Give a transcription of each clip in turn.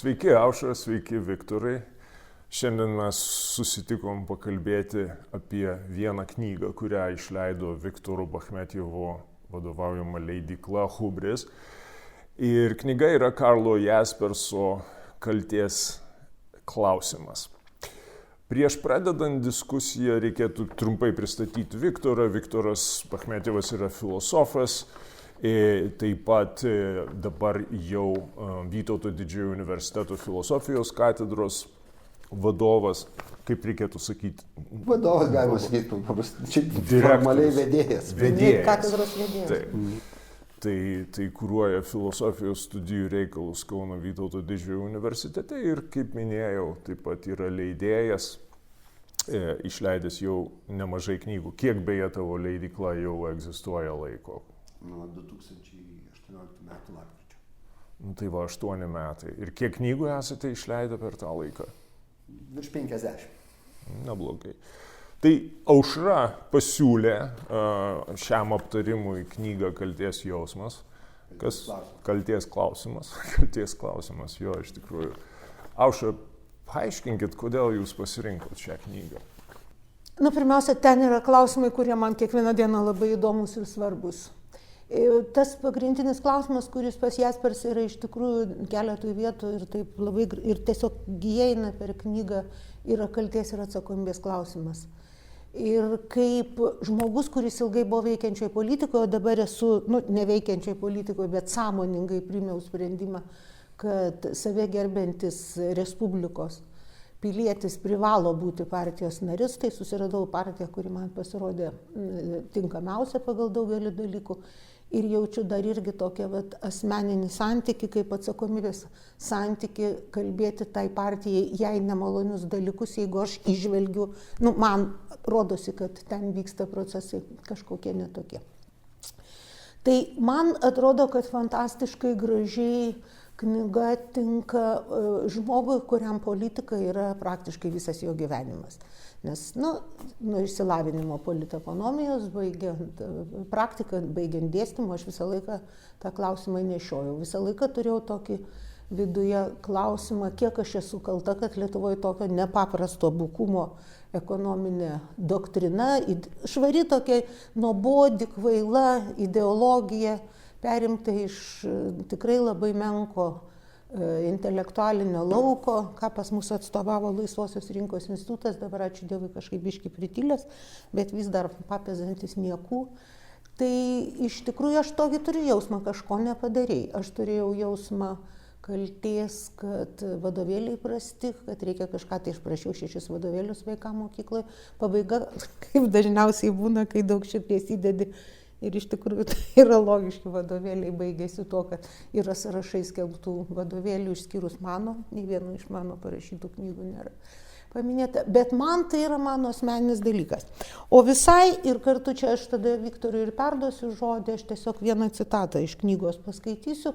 Sveiki Aušra, sveiki Viktorai. Šiandien mes susitikom pakalbėti apie vieną knygą, kurią išleido Viktoro Bachmetjevo vadovaujama leidykla Hubris. Ir knyga yra Karlo Jasperso Kaltės klausimas. Prieš pradedant diskusiją reikėtų trumpai pristatyti Viktorą. Viktoras Bachmetjevas yra filosofas, taip pat dabar jau Vytauto didžiojo universiteto filosofijos katedros vadovas, kaip reikėtų sakyti? Vadovas galima sakyti, čia formaliai vedėjas. Katedros vedėjas. Tai kuruoja filosofijos studijų reikalus Kauno Vytauto didžiojo universitete ir, kaip minėjau, taip pat yra leidėjas, išleidęs jau nemažai knygų. Kiek beje tavo leidykla jau egzistuoja laiko? Nuo 2018 metų lapkričio. Tai va, 8 metai. Ir kiek knygų esate išleidę per tą laiką? Virš 50. Neblogai. Tai Aušra pasiūlė šiam aptarimui knygą Kaltės jausmas. Kaltės klausimas. Kaltės klausimas, jo, iš tikrųjų. Aušra, paaiškinkit, kodėl jūs pasirinkot šią knygą. Pirmiausia, ten yra klausimai, kurie man kiekvieną dieną labai įdomus ir svarbus. Tas pagrindinis klausimas, kuris pas Jaspers yra iš tikrųjų keletui vietų ir taip labai ir tiesiog įeina per knygą, yra kaltės ir atsakomybės klausimas. Ir kaip žmogus, kuris ilgai buvo veikiančioje politikoje, o dabar esu, neveikiančioje politikoje, bet sąmoningai priėmiau sprendimą, kad save gerbiantis Respublikos pilietis privalo būti partijos narys, tai susiradau partiją, kuri man pasirodė tinkamiausia pagal daugelį dalykų. Ir jaučiu dar irgi tokią asmeninį santykį, kaip atsakomybės santykį, kalbėti tai partijai, jai nemalonius dalykus, jeigu aš įžvelgiu, man rodosi, kad ten vyksta procesai kažkokie netokie. Tai man atrodo, kad fantastiškai gražiai knyga tinka žmogui, kuriam politika yra praktiškai visas jo gyvenimas. Nes, nuo išsilavinimo politekonomijos, baigiant praktiką, baigiant dėstymą, aš visą laiką tą klausimą nešiojau. Visą laiką turėjau tokį viduje klausimą, kiek aš esu kalta, kad Lietuvoje tokio nepaprasto bukumo ekonominė doktrina, švari tokia nuobodi, kvaila ideologija, perimta iš tikrai labai menko intelektualinio lauko, ką pas mus atstovavo Laisvosios rinkos institutas, dabar ačiū Dievui kažkaip biškį pritilęs, bet vis dar papezantis niekų. Tai iš tikrųjų aš tokį turiu jausmą, kažko nepadarei. Aš turėjau jausmą kaltės, kad vadovėliai prasti, kad reikia kažką, tai aš prašiau 6 vadovėlius vaikam mokykloje. Pabaiga, kaip dažniausiai būna, kai daug širdies įdedi. Ir iš tikrųjų tai yra logiški vadovėliai, baigėsi tuo, kad yra sąrašai skelbtų vadovėlių, išskyrus mano, nei vieno iš mano parašytų knygų nėra paminėta. Bet man tai yra mano asmeninis dalykas. O visai, ir kartu čia aš tada Viktorui ir perduosiu žodį, aš tiesiog vieną citatą iš knygos paskaitysiu,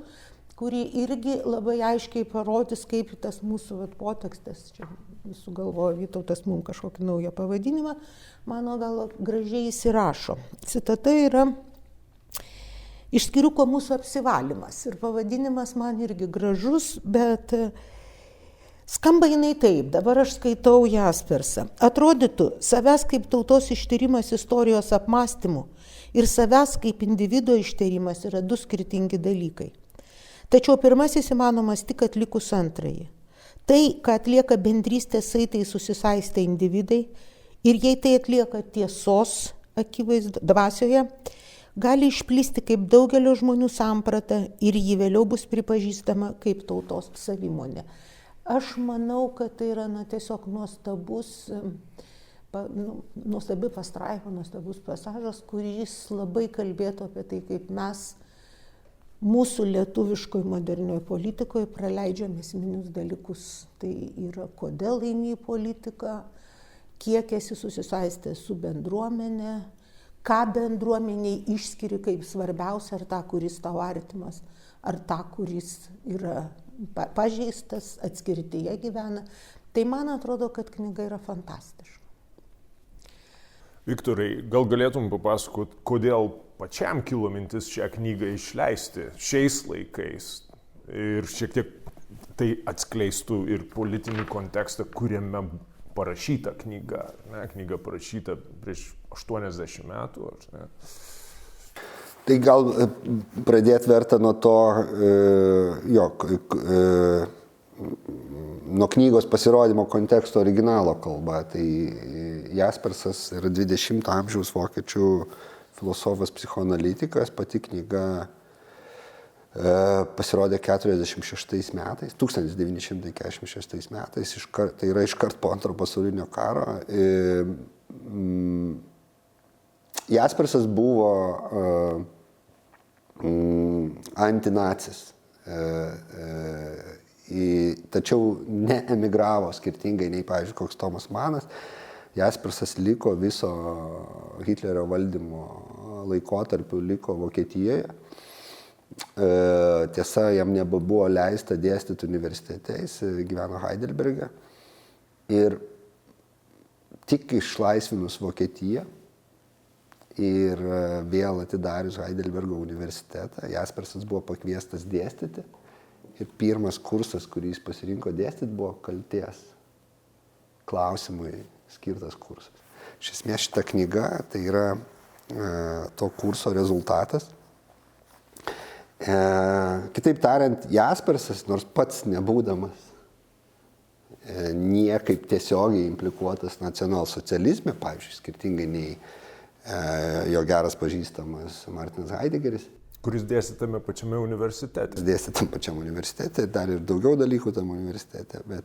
kuri irgi labai aiškiai parodys, kaip tas mūsų potekstas, čia sugalvojo Vytautas mums kažkokį naują pavadinimą, mano gal gražiai įsirašo. Citata yra iš Skiriuko mūsų apsivalymas. Ir pavadinimas man irgi gražus, bet skamba jinai taip. Dabar aš skaitau Jaspersą. Atrodytų, savęs kaip tautos ištyrimas istorijos apmąstymų ir savęs kaip individo ištyrimas yra 2 skirtingi dalykai. Tačiau pirmasis įmanomas tik atlikus antrąjį. Tai, ką atlieka bendrystės saitai susisaistę individai ir jei tai atlieka tiesos dvasioje, gali išplisti kaip daugelio žmonių samprata ir jį vėliau bus pripažįstama kaip tautos savimonė. Aš manau, kad tai yra tiesiog nuostabi pastraipa, nuostabus pasažas, kuris labai kalbėtų apie tai, kaip mes mūsų lietuviškoj modernioje politikoje praleidžiame esminius dalykus. Tai yra, kodėl eini į politiką, kiek esi susisaistęs su bendruomenė, ką bendruomeniai išskiri kaip svarbiausia, ar tą, kuris tau artimas, ar tą, kuris yra pažeistas, atskirtyje gyvena. Tai man atrodo, kad knyga yra fantastiška. Viktorai, gal galėtum papasakot, kodėl pačiam kilo mintis šią knygą išleisti šiais laikais ir šiek tiek tai atskleistų ir politinį kontekstą, kuriame parašyta knyga. Ne? Knyga parašyta prieš 80 metų. Ar ne? Tai gal pradėti verta nuo to, nuo knygos pasirodymo konteksto originalo kalba. Tai Jaspersas yra 20 amžiaus vokiečių filosofas, psichoanalitikas, pati knyga pasirodė 1946 metais, tai yra iškart po Antro pasaulinio karo. Jaspersas buvo antinacis, tačiau neemigravo skirtingai nei, pavyzdžiui, koks Tomas Manas. Jaspersas liko viso Hitlerio valdymo laikotarpiu, liko Vokietijoje. Tiesa, jam nebuvo leista dėstyti universitete, jis gyveno Heidelberge. Ir tik išlaisvinus Vokietiją ir vėl atidarius Heidelbergo universitetą, Jaspersas buvo pakviestas dėstyti. Ir pirmas kursas, kurį jis pasirinko dėstyti, buvo kaltės klausimui skirtas kursas. Iš esmės šita knyga tai yra to kurso rezultatas. Kitaip tariant, Jaspersas, nors pats nebūdamas niekaip tiesiogiai implikuotas nacionalsocializme, pavyzdžiui, skirtingai nei jo geras pažįstamas Martinas Heideggeris, kuris dėstė tame pačiame universitete. Dėstė tam pačiam universitete, dar ir daugiau dalykų tam universitete, bet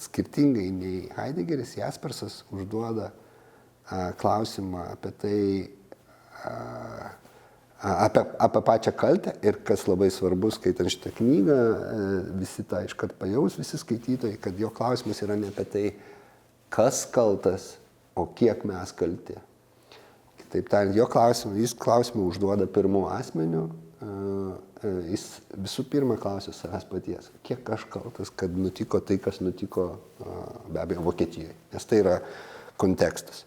skirtingai nei Heideggeris, Jaspersas užduoda klausimą apie tai, apie pačią kaltę ir kas labai svarbu, skaitant šitą knygą, visi tą iškart pajaus, visi skaitytojai, kad jo klausimas yra ne apie tai, kas kaltas, o kiek mes kalti. Kitaip tariant, jis klausimą užduoda pirmu asmeniu, jis visų pirma klausia savęs paties, kiek aš kaltas, kad nutiko tai, kas nutiko be abejo Vokietijoje, nes tai yra kontekstas.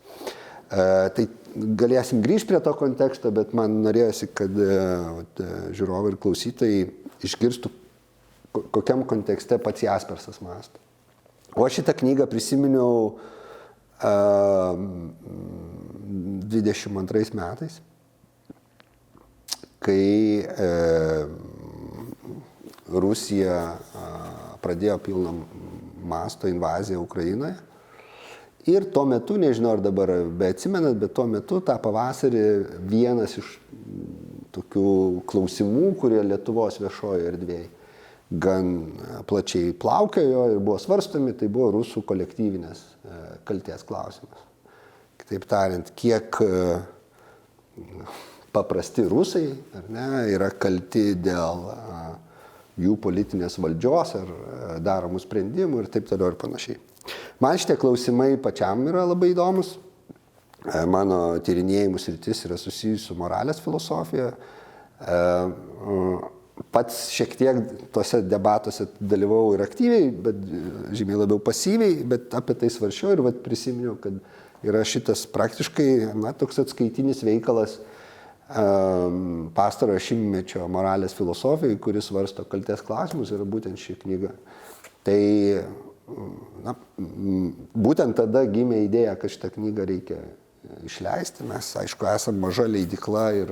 Tai galėsim grįžti prie to konteksto, bet man norėjosi, kad žiūrovai ir klausytojai išgirstų, kokiam kontekste pats Jaspersas mąsto. O šitą knygą prisiminiau 22 metais, kai Rusija pradėjo pilną masto invaziją Ukrainoje. Ir tuo metu, nežinau ar dabar beatsimenat, bet tuo metu tą pavasarį vienas iš tokių klausimų, kurie Lietuvos viešojo erdvėje gan plačiai plaukiojo ir buvo svarstomi, tai buvo rusų kolektyvinės kaltės klausimas. Kitaip tariant, kiek paprasti rusai ar ne, yra kalti dėl jų politinės valdžios ar daromų sprendimų ir taip toliau ir panašiai. Man šitie klausimai pačiam yra labai įdomus. Mano tyrinėjimų sritis yra susijusi su moralės filosofija. Pats šiek tiek tuose debatuose dalyvau ir aktyviai, bet žymiai labiau pasyviai, bet apie tai svarsčiau ir prisiminiau, kad yra šitas praktiškai toks atskaitinis veikalas pastarojo šimtmečio moralės filosofijai, kuris svarsto kaltės klausimus, yra būtent ši knyga. Tai būtent tada gimė idėja, kad šitą knygą reikia išleisti. Mes, aišku, esam maža leidykla ir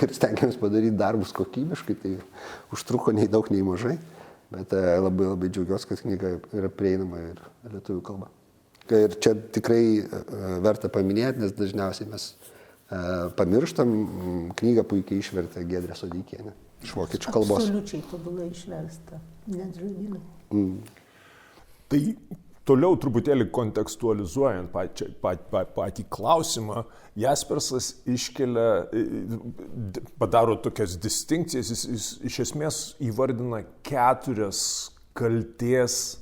stengiamės padaryti darbus kokybiškai, tai užtruko nei daug, nei mažai, bet labai labai džiaugiuosi, kad knyga yra prieinama ir lietuvių kalba. Ir čia tikrai verta paminėti, nes dažniausiai mes pamirštam, knygą puikiai išvertė Giedrė Sodeikienė iš vokiečių kalbos. Absoliučiai tobulai išversta, net žodynai. Tai toliau truputėlį kontekstualizuojant patį klausimą, Jaspersas padaro tokias distinkcijas, jis iš esmės įvardina 4 kaltės,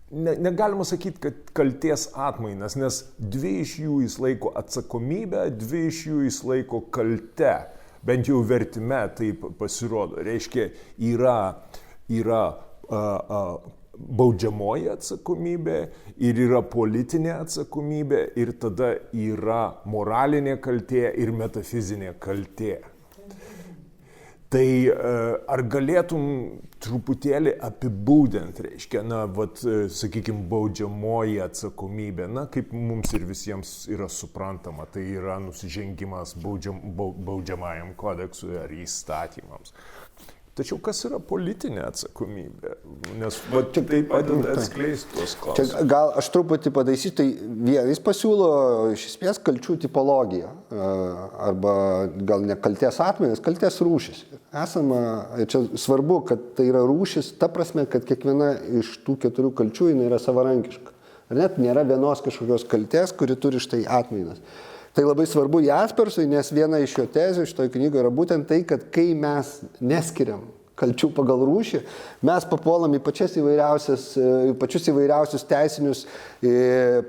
negalima sakyti, kad kaltės atmainas, nes 2 iš jų jis laiko atsakomybę, 2 iš jų jis laiko kalte, bent jau vertime taip pasirodo. Reiškia, yra baudžiamoji atsakomybė ir yra politinė atsakomybė ir tada yra moralinė kaltė ir metafizinė kaltė. Tai ar galėtum truputėlį apibūdinti, reiškia, sakykime, baudžiamoji atsakomybė, kaip mums ir visiems yra suprantama, tai yra nusižengimas baudžiamajam kodeksui ar įstatymams. Tačiau kas yra politinė atsakomybė? Nes tai padeda atskleisti tuos klausimus. Čia gal aš truputį pataisysiu, tai jis pasiūlo iš esmės kalčių tipologiją, arba gal ne kaltės atmainas, kaltės rūšis. Čia svarbu, kad tai yra rūšis, ta prasme, kad kiekviena iš tų 4 kalčių jinai yra savarankiška. Ar net nėra vienos kažkokios kaltės, kuri turi štai atmainas. Tai labai svarbu Jaspersui, nes viena iš jo tezių šitoje knygoje yra būtent tai, kad kai mes neskiriam kalčių pagal rūšį, mes papuolam į pačius įvairiausius teisinius,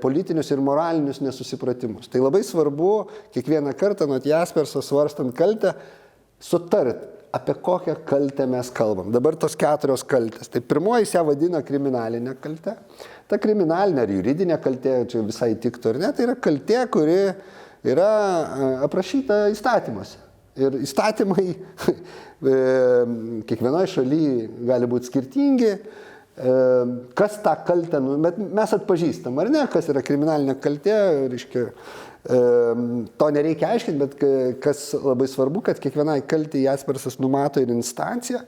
politinius ir moralinius nesusipratimus. Tai labai svarbu kiekvieną kartą nuo Jasperso svarstant kaltę sutart, apie kokią kaltę mes kalbam. Dabar tos 4 kaltės. Tai pirmoji ją vadina kriminalinė kaltė. Ta kriminalinė ar juridinė kaltė, čia visai tiktų ar ne, tai yra kaltė, kuri yra aprašyta įstatymuose. Ir įstatymai kiekvienoje šalyje gali būti skirtingi. Kas tą kaltę, bet mes atpažįstam, ar ne, kas yra kriminalinė kaltė, reiškia, to nereikia aiškinti, bet kas labai svarbu, kad kiekvienai kaltė Jaspersas numato ir instanciją,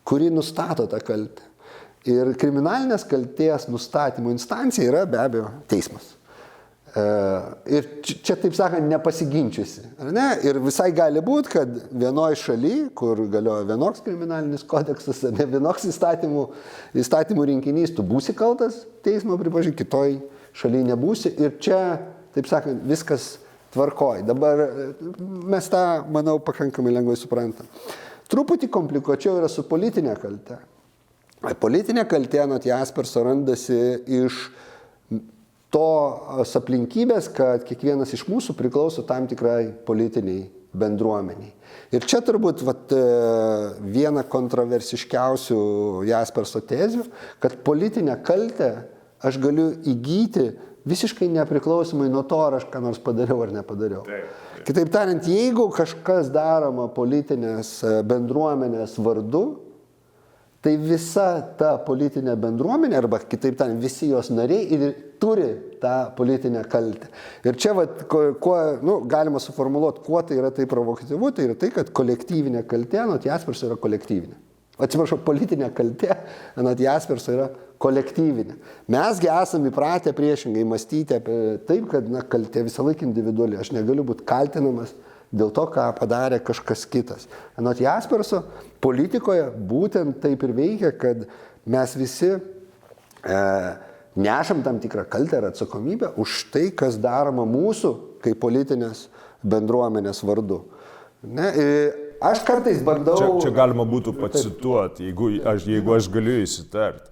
kuri nustato tą kaltę. Ir kriminalinės kaltės nustatymo instancija yra be abejo teismas. Ir čia, taip sakant, nepasiginčiusi. Ar ne? Ir visai gali būti, kad vienoje šalyje, kur galioja vienoks kriminalinis kodeksas, ne vienoks įstatymų rinkinys, tu būsi kaltas, teismo pripažinti, kitoj šalyje nebūsi. Ir čia, taip sakant, viskas tvarkoj. Dabar mes tą, manau, pakankamai lengvai suprantam. Truputį komplikuočiau yra su politinė kaltė. Politinė kaltė anot Jasperso randasi iš tos aplinkybės, kad kiekvienas iš mūsų priklauso tam tikrai politiniai bendruomeniai. Ir čia turbūt viena kontroversiškiausių Jasperso tezių, kad politinę kaltę aš galiu įgyti visiškai nepriklausomai nuo to, ar aš ką nors padariau ar nepadariau. Kitaip tariant, jeigu kažkas daroma politinės bendruomenės vardu, tai visa ta politinė bendruomenė, arba kitaip tariant, visi jos nariai ir turi tą politinę kaltę. Ir čia galima suformuluoti, kuo tai yra tai provokatyvu, tai yra tai, kad kolektyvinė kaltė anot Jasperso yra kolektyvinė. Atsiprašau, politinė kaltė anot Jasperso yra kolektyvinė. Mesgi esame įpratę priešingai mąstyti apie taip, kad kaltė visą laiką individuali. Aš negaliu būti kaltinamas dėl to, ką padarė kažkas kitas. Anot Jasperso, politikoje būtent taip ir veikia, kad mes visi nešam tam tikrą kaltę ir atsakomybę už tai, kas daroma mūsų kaip politinės bendruomenės vardu. Ne? Aš kartais bandau... Čia galima būtų pacituoti, jeigu aš galiu įsiterpt.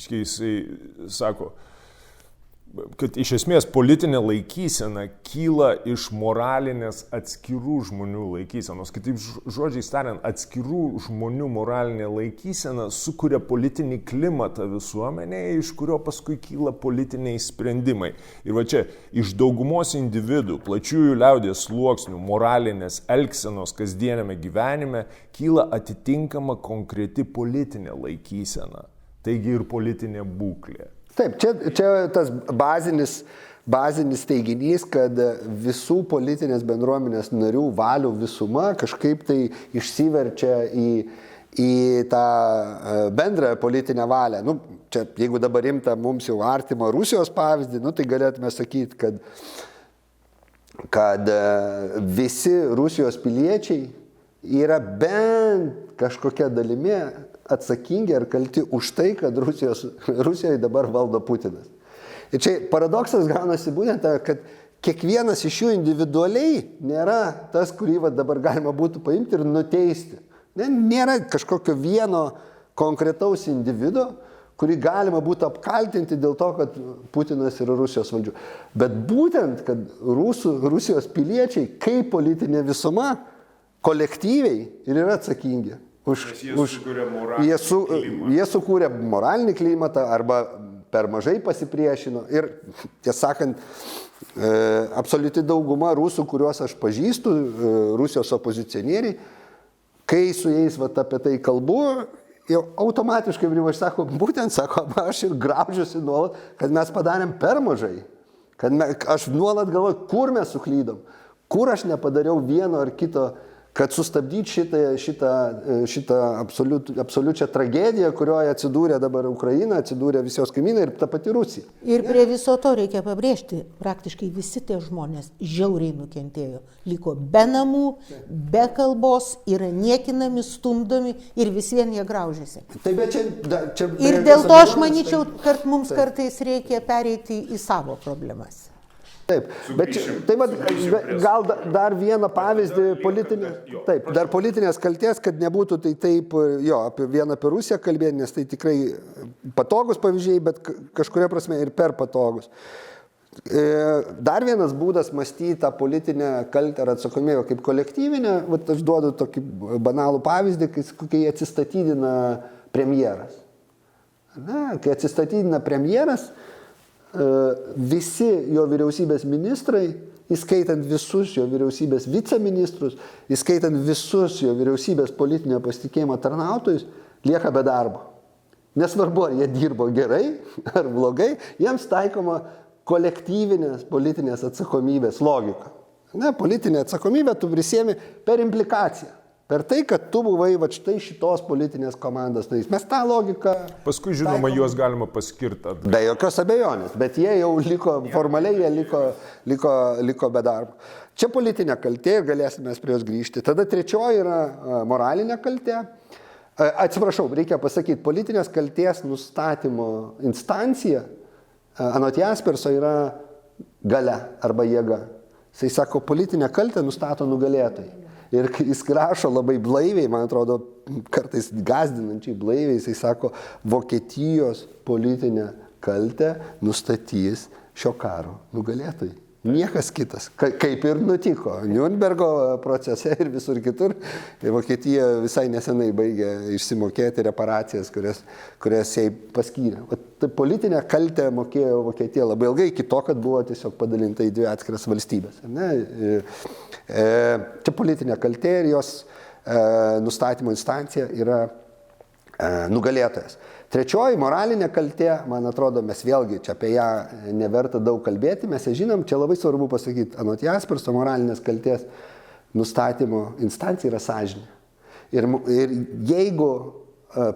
Jisai sako, kad iš esmės politinė laikysena kyla iš moralinės atskirų žmonių laikysenos. Kitaip žodžiais tariant, atskirų žmonių moralinė laikysena sukuria politinį klimatą visuomenėje, iš kurio paskui kyla politiniai sprendimai. Ir va čia, iš daugumos individų, plačiųjų liaudies sluoksnių, moralinės elgsenos kasdienėme gyvenime kyla atitinkama konkreti politinė laikysena. Taigi ir politinė būklė. Taip, čia tas bazinis teiginys, kad visų politinės bendruomenės narių valių visuma kažkaip tai išsiverčia į tą bendrą politinę valią. Čia, jeigu dabar imta mums jau artimo Rusijos pavyzdį, tai galėtume sakyti, kad visi Rusijos piliečiai yra bent kažkokia dalimi atsakingi ar kalti už tai, kad Rusijoje dabar valdo Putinas. Ir čia paradoksas gaunasi būtent, kad kiekvienas iš jų individualiai nėra tas, kurį dabar galima būtų paimti ir nuteisti. Nėra kažkokio vieno konkretaus individo, kurį galima būtų apkaltinti dėl to, kad Putinas yra Rusijos valdžių. Bet būtent, kad Rusijos piliečiai kaip politinė visuma kolektyviai ir yra atsakingi. Jie sukūrė moralinį klimatą arba per mažai pasipriešino. Ir, tiesą sakant, absoliuti dauguma rusų, kuriuos aš pažįstu, Rusijos opozicionieriai, kai su jais apie tai kalbu, jau automatiškai aš sako, būtent sako, aš ir graužiuosi nuolat, kad mes padarėm per mažai. Aš nuolat galvoju, kur mes suklydom, kur aš nepadariau vieno ar kito, kad sustabdyti šitą absoliučią tragediją, kurioje atsidūrė dabar Ukraina, atsidūrė visos kaimynai ir ta pati Rusija. Ir prie viso to reikia pabrėžti, praktiškai visi tie žmonės žiauriai nukentėjo. Liko be namų, be kalbos, yra niekinami, stumdomi ir vis vien jie graužiasi. Tai bet čia ir dėl to aš manyčiau, kad mums kartais reikia pereiti į savo problemas. Taip, bet gal dar vieną pavyzdį politinės kaltės, kad nebūtų tai taip, vien apie Rusiją kalbėti, nes tai tikrai patogus pavyzdžiai, bet kažkuria prasme ir per patogus. Dar vienas būdas mąstyti tą politinę kaltę ar atsakomybę kaip kolektyvinę, aš duodu tokį banalų pavyzdį, kai atsistatydina premjeras. Kai atsistatydina premjeras, visi jo vyriausybės ministrai, įskaitant visus jo vyriausybės viceministrus, įskaitant visus jo vyriausybės politinio pasitikėjimo tarnautojus, lieka be darbo. Nesvarbu, ar jie dirbo gerai ar blogai, jiems taikoma kolektyvinės politinės atsakomybės logika. Politinė atsakomybė tu prisiemi per implikaciją. Per tai, kad tu buvai štai šitos politinės komandos narys. Mes tą logiką... Paskui, žinoma, juos galima paskirti. Be jokios abejonės, bet jie jau formaliai liko be darbo. Čia politinė kaltė ir galėsime prie jos grįžti. Tada trečioji yra moralinė kaltė. Atsiprašau, reikia pasakyti, politinės kaltės nustatymo instancija anot Jasperso yra galia arba jėga. Jisai sako, politinę kaltę nustato nugalėtojai. Ir jis rašo labai blaiviai, man atrodo, kartais gąsdinančiai blaiviai, jisai sako, Vokietijos politinę kaltę nustatys šio karo nugalėtojai. Niekas kitas. Kaip ir nutiko Niurnbergo procese ir visur kitur. Vokietija visai nesenai baigė išsimokėti reparacijas, kurias jai paskyrė. Politinę kaltę mokėjo Vokietija labai ilgai, iki to, kad buvo tiesiog padalinta į dvi atskiras valstybės. Čia politinė kaltė ir jos nustatymo instancija yra nugalėtojas. Trečioji moralinė kaltė, man atrodo, mes vėlgi čia apie ją neverta daug kalbėti, mes ją žinom, čia labai svarbu pasakyti, anot Jasperso moralinės kaltės nustatymo instancija yra sąžinė. Ir jeigu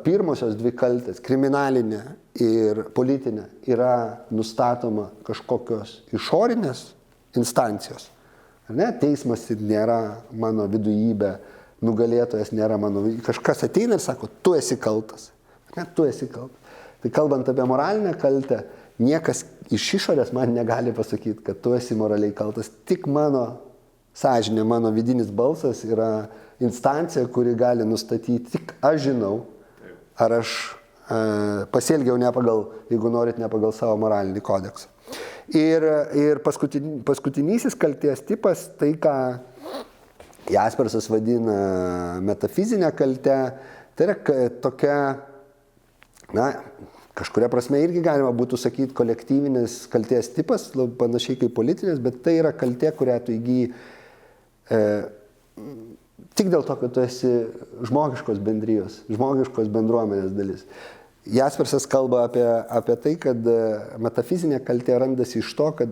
pirmosios dvi kaltės, kriminalinė ir politinė, yra nustatoma kažkokios išorinės instancijos, teismas nėra mano vidujybė, nugalėtojas nėra mano, kažkas ateina ir sako, tu esi kaltas. Tu esi kaltas. Tai kalbant apie moralinę kaltę, niekas iš išorės man negali pasakyti, kad tu esi moraliai kaltas. Tik mano sąžinė, mano vidinis balsas yra instancija, kuri gali nustatyti, tik aš žinau, ar aš pasielgiau ne pagal, jeigu norit, ne pagal savo moralinį kodeksą. Ir paskutinysis kalties tipas, tai ką Jaspersas vadina metafizinę kaltę, tai yra tokia, kažkuria prasme irgi galima būtų sakyti kolektyvinės kaltės tipas, panašiai kaip politinės, bet tai yra kaltė, kurią tu įgyji tik dėl to, kad tu esi žmogiškos bendrijos, žmogiškos bendruomenės dalis. Jaspersas kalba apie tai, kad metafizinė kaltė randasi iš to, kad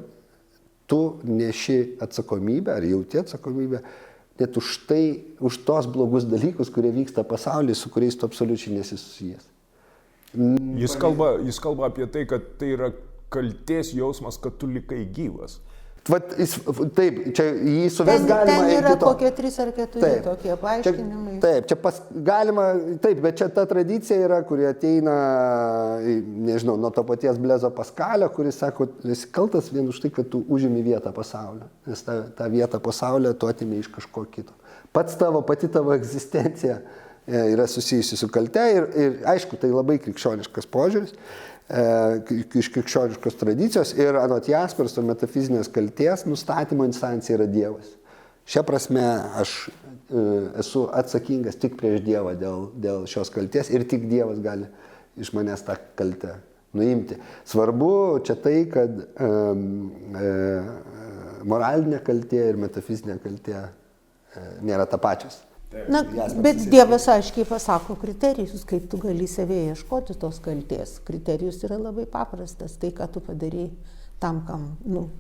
tu neši atsakomybę ar jauti atsakomybę net už tos blogus dalykus, kurie vyksta pasaulyje, su kuriais tu absoliučiai nesi susijęs. Jis kalba apie tai, kad tai yra kaltės jausmas, kad tu likai gyvas. Taip, čia jį suvest galima. Ten yra kokie 3 ar 4 tokie paaiškinimai. Taip, čia galima, taip, bet čia ta tradicija yra, kuri ateina, nežinau, nuo to paties Blezo Paskalio, kuris sako, esi kaltas vien už tai, kad tu užimi vietą pasaulio, nes tą vietą pasaulio tu atimi iš kažko kito. Pati tavo egzistencija yra susijusi su kalte ir aišku, tai labai krikščioniškas požiūris, iš krikščioniškos tradicijos ir anot Jasperso metafizinės kaltės nustatymo instancija yra Dievas. Šia prasme aš esu atsakingas tik prieš Dievą dėl šios kaltės ir tik Dievas gali iš manęs tą kaltę nuimti. Svarbu čia tai, kad moralinė kaltė ir metafizinė kaltė nėra tapačios. Na, bet Dievas aiškiai pasako kriterijus, kaip tu gali savėje ieškoti tos kaltės. Kriterijus yra labai paprastas. Tai, ką tu padarėjai tam,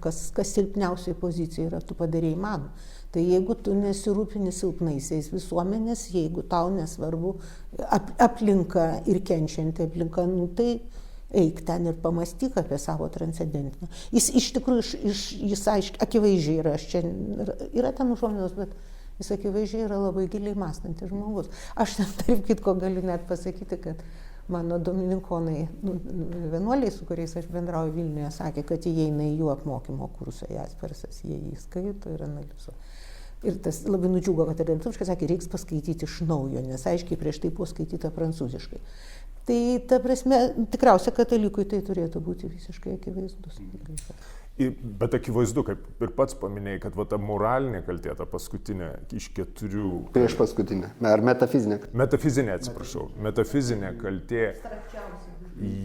kas silpniausioje pozicijoje yra, tu padarėjai man. Tai jeigu tu nesirūpini silpnaisiais visuomenės, jeigu tau nesvarbu aplinka ir kenčianti aplinka, tai eik ten ir pamastyk apie savo transcendentinę. Jis iš tikrųjų, jis akivaizdžiai yra, yra ten užuominos, bet jis akivaizdžiai yra labai giliai mąstantis žmogus. Aš ten, tarp kitko, galiu net pasakyti, kad mano dominikonai, vienuoliai, su kuriais aš bendrauju Vilniuje, sakė, kad jie eina į jų apmokymo kursą Jaspersas, jie jį skaito ir analizuoja. Ir tas labai nudžiugo, kad lietuviškai sakė, reiks paskaityti iš naujo, nes aiškiai prieš tai buvo skaityta prancūziškai. Tai, ta prasme, tikriausia katalikui tai turėtų būti visiškai akivaizdus. Bet akivaizdu, kaip ir pats paminėjai, kad ta moralinė kaltė, ta paskutinė iš 4... Prieš paskutinė, ar metafizinė? Metafizinė, atsiprašau. Metafizinė kaltė,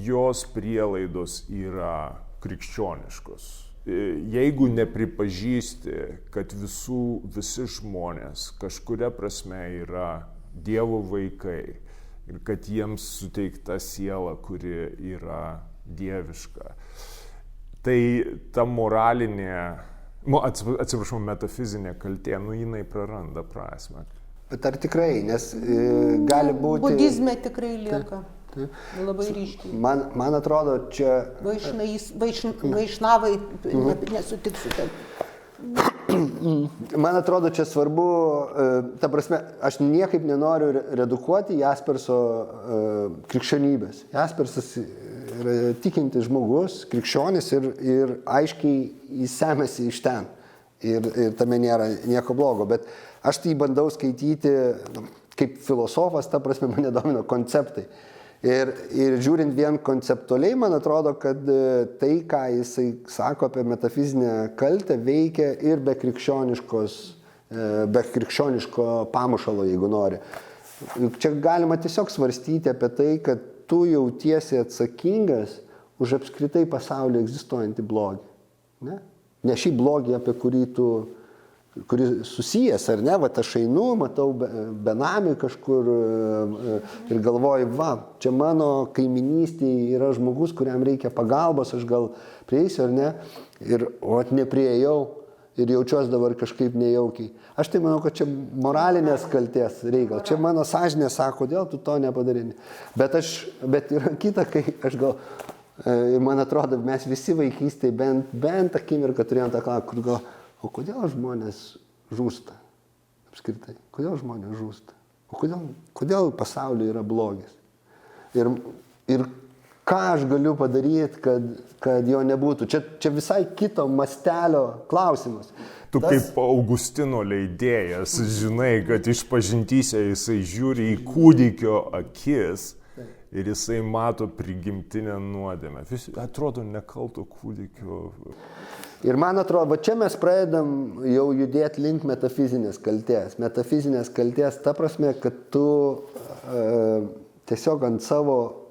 jos prielaidos yra krikščioniškos. Jeigu nepripažįsti, kad visi žmonės kažkuria prasme yra Dievo vaikai ir kad jiems suteikta siela, kuri yra dieviška, tai ta moralinė, atsiprašau, metafizinė kaltė, jinai praranda prasmę. Bet ar tikrai, nes gali būti... Budizme tikrai lieka. Labai ryškiai. Man atrodo, čia... Vaišnavai, nesutiksiu taip. Man atrodo, čia svarbu, ta prasme, aš niekaip nenoriu redukuoti Jasperso krikščionybės. Jaspersas yra tikintis žmogus, krikščionis ir aiškiai jis semėsi iš ten. Ir tame nėra nieko blogo. Bet aš tai bandau skaityti kaip filosofas, ta prasme, mane domino konceptai. Ir žiūrint vien konceptualiai, man atrodo, kad tai, ką jisai sako apie metafizinę kaltę, veikia ir be krikščioniško pamušalo, jeigu nori. Čia galima tiesiog svarstyti apie tai, kad tu jautiesi atsakingas už apskritai pasaulyje egzistuojantį blogį. Ne šį blogį, apie kuris susijęs, ar ne, aš einu, matau benamį kažkur ir galvoju, čia mano kaiminystėje yra žmogus, kuriam reikia pagalbos, aš gal prieisiu, ar ne, o nepriejau ir jaučiuosi dabar kažkaip nejaukiai. Aš tai manau, kad čia moralinės kaltės reikalas, čia mano sąžinė sako, kodėl tu to nepadarini. Bet yra kita, kai aš gal, man atrodo, mes visi vaikystėje bent akimirką turėjom tą klausimą, kur gal, o kodėl žmonės žūsta? Apskritai, kodėl žmonės žūsta? O kodėl pasaulyje yra blogis? Ir ką aš galiu padaryti, kad jo nebūtų? Čia visai kito mastelio klausimas. Tu kaip Augustino leidėjas žinai, kad išpažintyse jisai žiūri į kūdikio akis ir jisai mato prigimtinę nuodėmę. Atrodo nekalto kūdikio. Ir man atrodo, čia mes pradedam jau judėti link metafizinės kaltės. Metafizinės kaltės ta prasme, kad tu tiesiog ant savo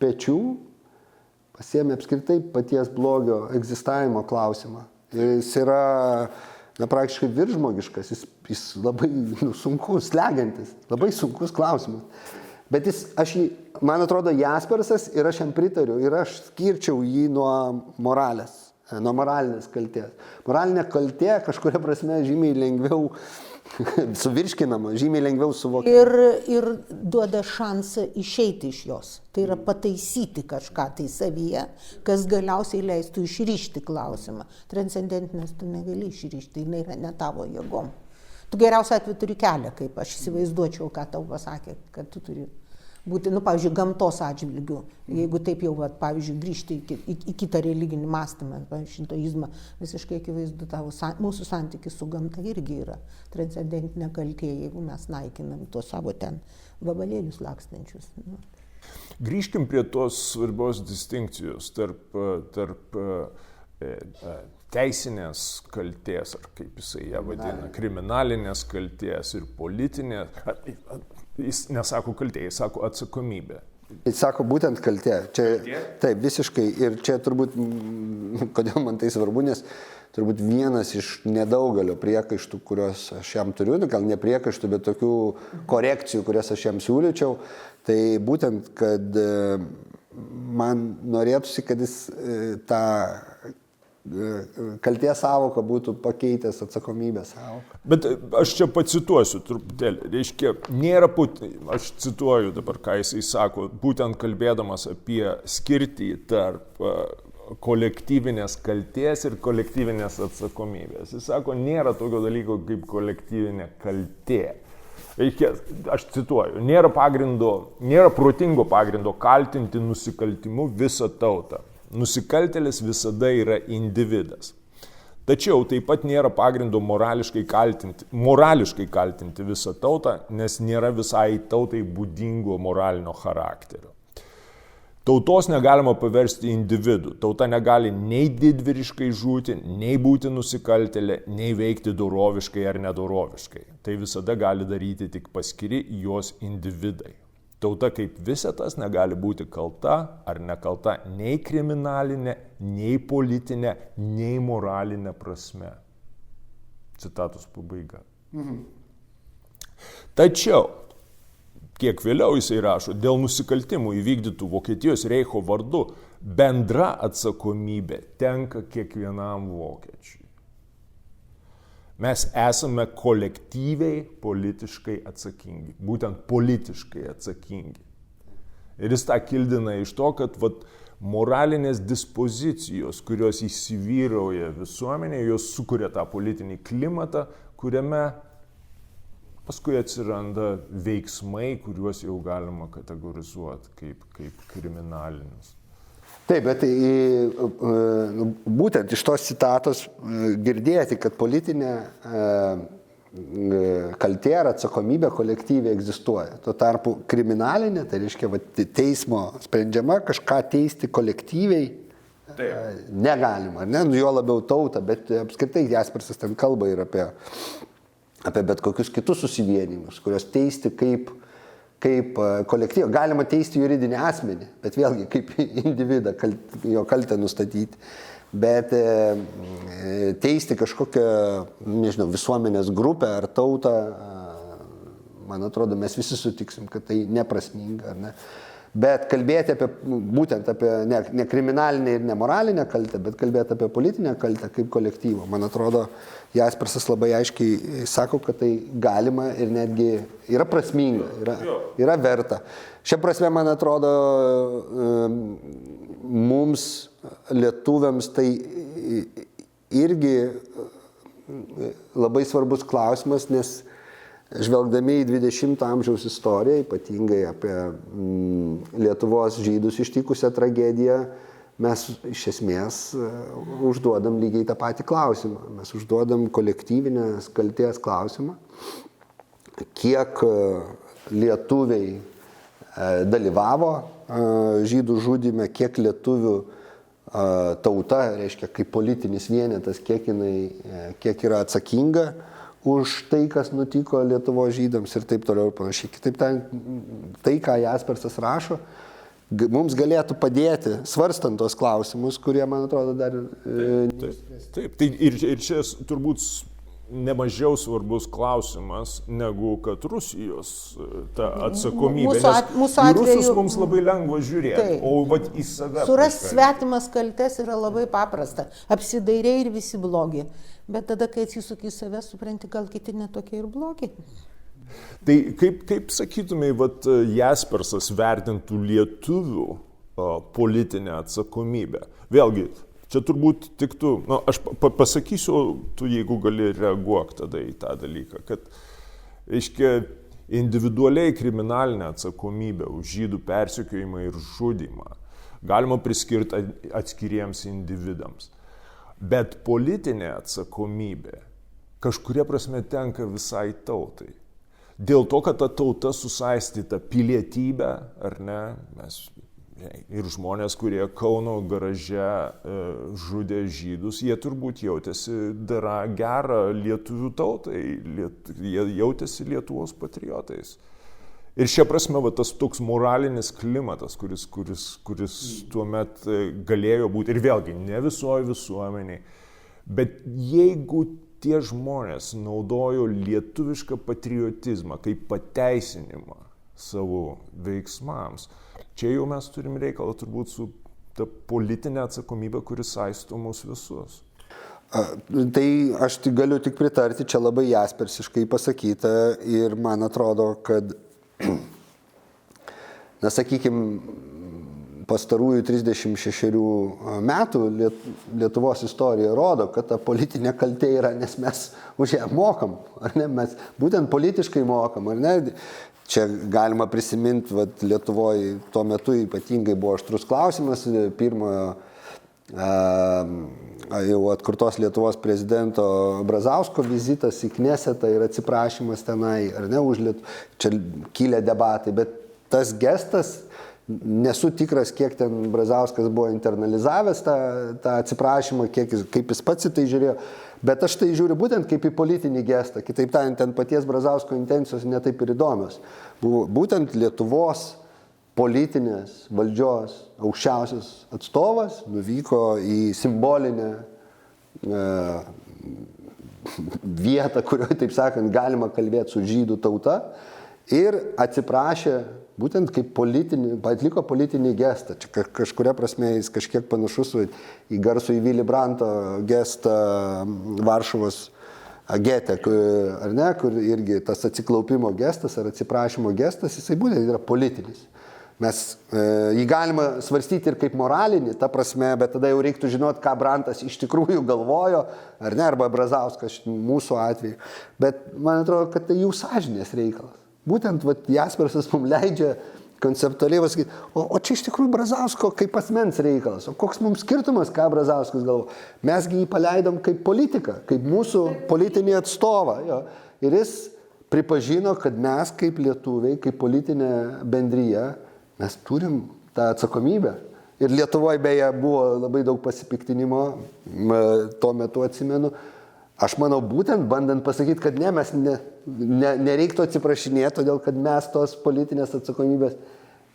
pečių pasiemi apskritai paties blogio egzistavimo klausimą. Ir jis yra praktiškai viržmogiškas, jis labai sunkus, slegiantis, labai sunkus klausimas. Bet man atrodo, Jaspersas, ir aš jam pritariu, ir aš skirčiau jį nuo moralės. Nuo moralinės kaltės. Moralinė kaltė kažkuria prasme žymiai lengviau suvirškinama, žymiai lengviau suvokiama. Ir duoda šansą išeiti iš jos. Tai yra pataisyti kažką tai savyje, kas galiausiai leistų išryšti klausimą. Transcendentinės tu negali išryšti, jinai yra ne tavo jėgom. Tu geriausiu atveju turi kelią, kaip aš įsivaizduočiau, ką tau pasakė, kad tu turi būti, pavyzdžiui, gamtos atžvilgių. Jeigu taip jau, pavyzdžiui, grįžti į kitą religinį mąstymą, pavyzdžiui, šintoizmą, visiškai akivaizdu, mūsų santykis su gamta irgi yra transcendentinė kaltė, jeigu mes naikinam tuos savo ten vabalėlius lakstančius. Grįžkim prie tos svarbios distinkcijos tarp teisinės kaltės, ar kaip jisai ją vadina, kriminalinės kaltės ir politinės. Jis nesako kaltė, jis sako atsakomybė. Jis sako būtent kaltė. Taip, visiškai. Ir čia turbūt, kodėl man tai svarbu, nes turbūt vienas iš nedaugelio priekaištų, kuriuos aš jam turiu, gal ne priekaištų, bet tokių korekcijų, kurias aš jam siūlyčiau, tai būtent, kad man norėtųsi, kad jis tą kaltės sąvoką būtų pakeitęs atsakomybės sąvoką. Bet aš čia pacituosiu truputėlį. Reiškia, nėra, aš cituoju dabar, ką jisai sako, būtent kalbėdamas apie skirtį tarp kolektyvinės kaltės ir kolektyvinės atsakomybės. Jis sako, nėra tokio dalyko kaip kolektyvinė kaltė. Reiškia, aš cituoju, nėra protingo pagrindo kaltinti nusikaltimu visą tautą. Nusikaltėlis visada yra individas. Tačiau taip pat nėra pagrindo morališkai kaltinti visą tautą, nes nėra visai tautai būdingo moralinio charakterio. Tautos negalima paversti individų. Tauta negali nei didvyriškai žūti, nei būti nusikaltėlė, nei veikti doroviškai ar nedoroviškai. Tai visada gali daryti tik paskiri jos individai. Tauta kaip visatas negali būti kalta ar nekalta nei kriminalinė, nei politinė, nei moralinė prasme. Citatos pabaiga. Tačiau, kiek vėliau jisai rašo, dėl nusikaltimų įvykdytų Vokietijos reicho vardu bendra atsakomybė tenka kiekvienam vokiečiui. Mes esame kolektyviai politiškai atsakingi, būtent politiškai atsakingi. Ir jis tą kildina iš to, kad moralinės dispozicijos, kurios įsivyrauja visuomenėje, jos sukuria tą politinį klimatą, kuriame paskui atsiranda veiksmai, kuriuos jau galima kategorizuoti kaip kriminalinius. Taip, bet būtent iš tos citatos girdėti, kad politinė kaltė ar atsakomybė kolektyviai egzistuoja. Tuo tarpu kriminalinė, tai reiškia teismo sprendžiama kažką teisti kolektyviai negalima, ne? Nu, jo labiau tautą, bet apskritai Jaspersas ten kalba ir apie bet kokius kitus susivienimus, kurios teisti kaip kolektyvą. Galima teisti juridinį asmenį, bet vėlgi kaip individą, jo kaltę nustatyti. Bet teisti kažkokią, nežinau, visuomenės grupę ar tautą, man atrodo, mes visi sutiksim, kad tai neprasminga, ar ne? Bet kalbėti būtent apie ne kriminalinę ir nemoralinę kaltę, bet kalbėti apie politinę kaltę kaip kolektyvą. Man atrodo, Jaspersas labai aiškiai sako, kad tai galima ir netgi yra prasminga, yra verta. Šia prasme, man atrodo, mums lietuviams tai irgi labai svarbus klausimas, nes žvelgdami į 20 amžiaus istoriją, ypatingai apie Lietuvos žydus ištikusią tragediją, mes iš esmės užduodam lygiai tą patį klausimą. Mes užduodam kolektyvinės kaltės klausimą, kiek lietuviai dalyvavo žydų žudyme, kiek lietuvių tauta, reiškia, kaip politinis vienetas, kiek yra atsakinga už tai, kas nutiko Lietuvos žydams ir taip toliau ir panašiai. Kitaip tai, ką Jaspersas rašo, mums galėtų padėti, svarstant tos klausimus, kurie, man atrodo, dar... Taip. Tai ir čia turbūt nemažiau svarbus klausimas, negu kad Rusijos ta atsakomybė. Mūsų atveju, į Rusus mums labai lengva žiūrėti, o į save... Surasti svetimas kaltes yra labai paprasta. Apsidairiai ir visi blogi. Bet tada, kai atsisuki į save, supranti, gal kiti netokie ir blogi. Tai kaip sakytumai, Jaspersas vertintų lietuvių politinę atsakomybę? Vėlgi, čia turbūt tiktų, aš pasakysiu, tu jeigu gali reaguok tada į tą dalyką, kad, reiškia, individualiai kriminalinę atsakomybę už žydų persekiojimą ir žudymą galima priskirti atskiriems individams. Bet politinė atsakomybė kažkuria prasme tenka visai tautai. Dėl to, kad ta tauta susaistyta pilietybę, ar ne, mes ir žmonės, kurie Kauno garaže žudė žydus, jie turbūt jautėsi darą gerą lietuvių tautai, jie jautėsi Lietuvos patriotais. Ir šia prasme, tas toks moralinis klimatas, kuris tuomet galėjo būti, ir vėlgi, ne visoje visuomeniai, Bet jeigu tie žmonės naudojo lietuvišką patriotizmą kaip pateisinimą savo veiksmams, čia jau mes turim reikalą turbūt su ta politinė atsakomybė, kuris saisto mus visus. Tai aš galiu tik pritarti, čia labai jaspersiškai pasakyta ir man atrodo, kad, na sakykime, pastarųjų 36 metų Lietuvos istorija rodo, kad ta politinė kaltė yra, nes mes už ją mokam, ar ne? Mes būtent politiškai mokam, ar ne? Čia galima prisiminti, vat, Lietuvoje tuo metu ypatingai buvo aštrus klausimas, pirmojo jau atkurtos Lietuvos prezidento Brazausko vizitas į Knesetą ir atsiprašymas tenai, ar ne, už Lietuvą. Čia kilę debatai, bet tas gestas, nesu tikras, kiek ten Brazauskas buvo internalizavęs tą atsiprašymą, kaip jis pats į tai žiūrėjo, bet aš tai žiūriu būtent kaip į politinį gestą. Kitaip tariant, ten paties Brazausko intencijos netaip ir įdomios. Būtent Lietuvos politinės valdžios aukščiausias atstovas nuvyko į simbolinę vietą, kurioje, taip sakant, galima kalbėti su žydų tauta ir atsiprašė būtent kaip atliko politinį gestą. Čia kažkuria prasme jis kažkiek panašus į garsų į Willy Brandto gestą Varšuvos gete, ar ne, kur irgi tas atsiklaupimo gestas ar atsiprašymo gestas, jisai būtent yra politinis. Mes jį galima svarstyti ir kaip moralinį, ta prasme, bet tada jau reiktų žinoti, ką Brandtas iš tikrųjų galvojo, ar ne, arba Brazauskas mūsų atveju. Bet man atrodo, kad tai jų sąžinės reikalas. Būtent Jaspersas mums leidžia konceptualiai pasakyti, o čia iš tikrųjų Brazausko kaip asmens reikalas, o koks mums skirtumas, ką Brazauskas galvo. Mesgi jį paleidom kaip politiką, kaip mūsų politinį atstovą. Jo. Ir jis pripažino, kad mes kaip lietuviai, kaip politinė bendryje, mes turim tą atsakomybę. Ir Lietuvoje beje buvo labai daug pasipiktinimo, tuo metu atsimenu. Aš manau, būtent bandant pasakyti, kad ne, mes nereiktų atsiprašinėti, todėl kad mes tos politinės atsakomybės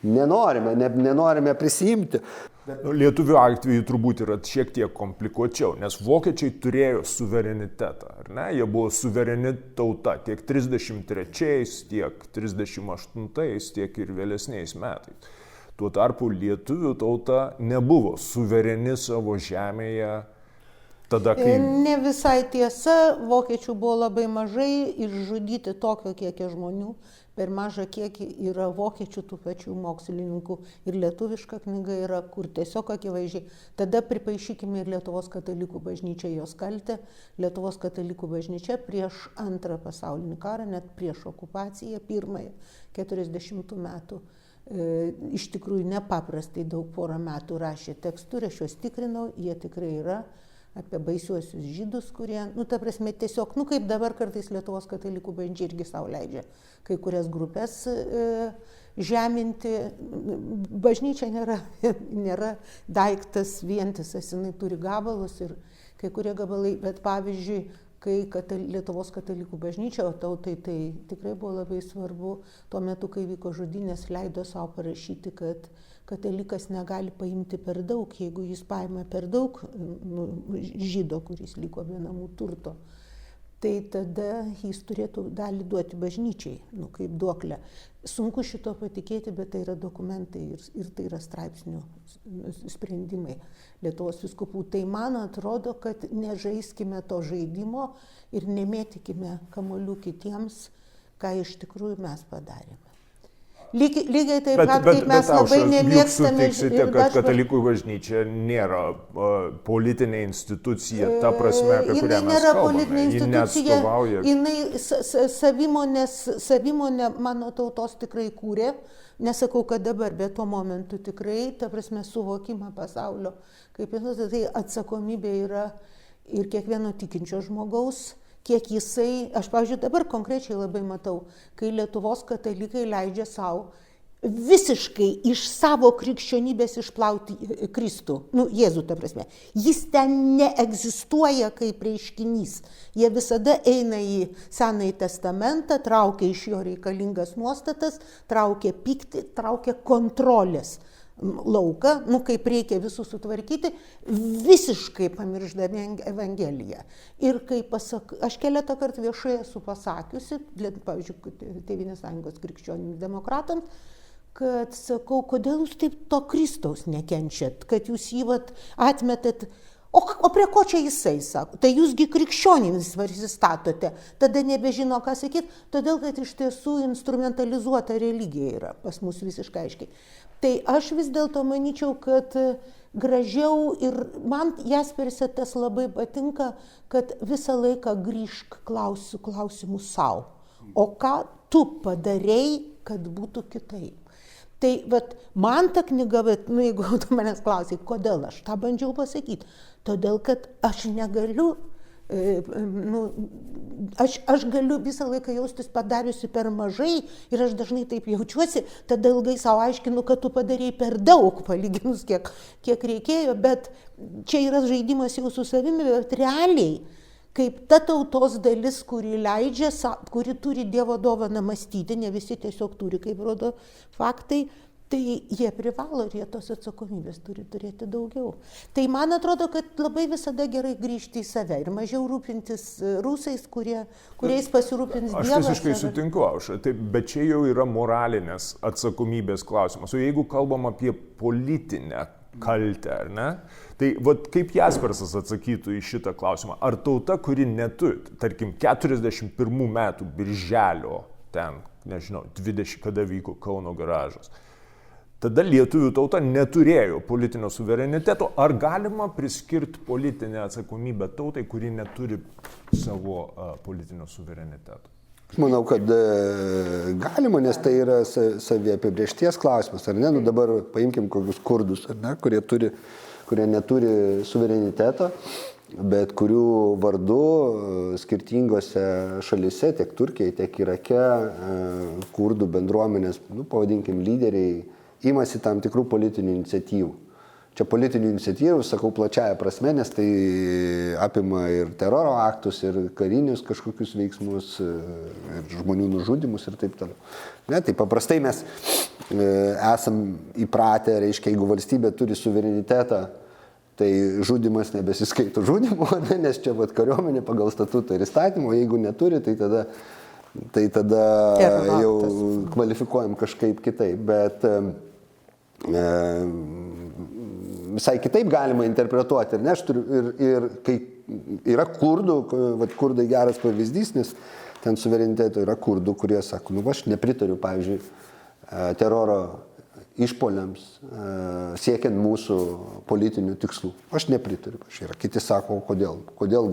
nenorime prisiimti. Lietuvių atveju turbūt yra šiek tiek komplikuočiau, nes vokiečiai turėjo suverenitetą, ar ne? Jie buvo suvereni tauta tiek 33, tiek 38, tiek ir vėlesniais metais. Tuo tarpu lietuvių tauta nebuvo suvereni savo žemėje. Tada, kai... Ne visai tiesa, vokiečių buvo labai mažai, išžudyti tokio kiekio žmonių, per mažą kiekį yra vokiečių tų pačių mokslininkų ir lietuviška knyga yra, kur tiesiog akivaizdžiai. Tada pripaišykime ir Lietuvos katalikų bažnyčią jos kaltę. Lietuvos katalikų bažnyčia prieš Antrą pasaulinį karą, net prieš okupaciją, pirmąją 40 metų, iš tikrųjų nepaprastai daug porą metų rašė tekstų, aš juos tikrinau, jie tikrai yra. Apie baisiuosius žydus, kurie, ta prasme, tiesiog, kaip dabar kartais Lietuvos katalikų bažnyčia irgi savo leidžia kai kurias grupės žeminti. Bažnyčia nėra daiktas vientisas, jinai turi gabalus ir kai kurie gabalai, bet pavyzdžiui, kai Lietuvos katalikų bažnyčia, o tautai tai tikrai buvo labai svarbu, tuo metu, kai vyko žudynės, leido savo parašyti, kad katalikas negali paimti per daug, jeigu jis paima per daug žydo, kuris liko be namų turto, tai tada jis turėtų dalį duoti bažnyčiai, kaip duoklę. Sunku šito patikėti, bet tai yra dokumentai ir tai yra straipsnių sprendimai Lietuvos vyskupų. Tai man atrodo, kad nežaiskime to žaidimo ir nemėtykime kamuolių kitiems, ką iš tikrųjų mes padarėme. Lygiai taip pat, kaip mes labai nemėgstame. Jūs sutiksite, kad katalikų bažnyčia nėra politinė institucija, ta prasme, apie kurią mes kalbame. Ji neatstovauja. Jinai savimonę mano tautos tikrai kūrė, nesakau, kad dabar, bet tuo momentu tikrai, ta prasme, suvokimą pasaulio. Kaip jūs, tai atsakomybė yra ir kiekvieno tikinčio žmogaus. Kiek jisai, aš, pavyzdžiui, dabar konkrečiai labai matau, kai Lietuvos katalikai leidžia savo visiškai iš savo krikščionybės išplauti Kristų, Jėzų, ta prasme. Jis ten neegzistuoja kaip reiškinys. Jie visada eina į Senąjį testamentą, traukia iš jo reikalingas nuostatas, traukia pyktį, traukia kontrolės. lauką, kaip reikia visus sutvarkyti, visiškai pamirždami Evangeliją. Ir aš keletą kartų viešai esu pasakiusi, pavyzdžiui, Tėvynės sąjungos krikščionims demokratams, kad sakau, kodėl jūs taip to Kristaus nekenčiat, kad jūs jį atmetat. O prie ko čia jisai, sako? Tai jūsgi krikščionims prisistatote, tada nebežino, ką sakyti, todėl, kad iš tiesų instrumentalizuota religija yra pas mus visiškai aiškiai. Tai aš vis dėlto manyčiau, kad gražiau ir man Jasperse tas labai patinka, kad visą laiką grįžk klausimų sau. O ką tu padarei, kad būtų kitaip? Tai man ta knyga, jeigu tu manęs klausai, kodėl aš tą bandžiau pasakyti, todėl, kad aš negaliu, aš galiu visą laiką jaustis padariusi per mažai ir aš dažnai taip jaučiuosi, tada ilgai savo aiškinu, kad tu padarei per daug, palyginus kiek reikėjo, bet čia yra žaidimas jau su savimi, bet realiai, kaip ta tautos dalis, kuri leidžia, kuri turi Dievo dovaną mąstyti, ne visi tiesiog turi, kaip rodo faktai, tai jie privalo ir jie tos atsakomybės turi turėti daugiau. Tai man atrodo, kad labai visada gerai grįžti į save ir mažiau rūpintis rusais, kuriais pasirūpins Dievas. Aš visiškai sutinku, Aušra, bet čia jau yra moralinės atsakomybės klausimas. O jeigu kalbam apie politinę kaltę, ar ne? Tai kaip Jaspersas atsakytų į šitą klausimą? Ar tauta, kuri neturi, tarkim, 41 metų birželio, ten, nežinau, 20, kada vyko Kauno garažas, tada lietuvių tauta neturėjo politinio suvereniteto, ar galima priskirti politinę atsakomybę tautai, kuri neturi savo politinio suvereniteto? Manau, kad galima, nes tai yra saviapibrėžties klausimas, ar ne? Dabar paimkim kokius kurdus, ar ne? Kurie neturi suvereniteto, bet kurių vardu skirtingose šalise, tiek Turkijai, tiek Irake, kurdų bendruomenės, pavadinkim, lyderiai, imasi tam tikrų politinių iniciatyvų. Čia politinių iniciatyvų, sakau, plačiaja prasme, nes tai apima ir teroro aktus, ir karinius kažkokius veiksmus, ir žmonių nužudymus ir taip toliau. Ne, tai paprastai mes esam įpratę, reiškia, jeigu valstybė turi suverenitetą, tai žudymas nebesiskaito žudymu, nes čia kariuomenė pagal statutą ir įstatymą, o jeigu neturi, tai tada jau kvalifikuojam kažkaip kitaip. Bet visai kitaip galima interpretuoti. Ir kai yra kurdų, kurdai geras pavyzdys, nes ten suvereniteto yra kurdų, kurie sako, aš nepritariu, pavyzdžiui, teroro išpoliams siekiant mūsų politinių tikslų. Aš nepritariu. Kiti sako, kodėl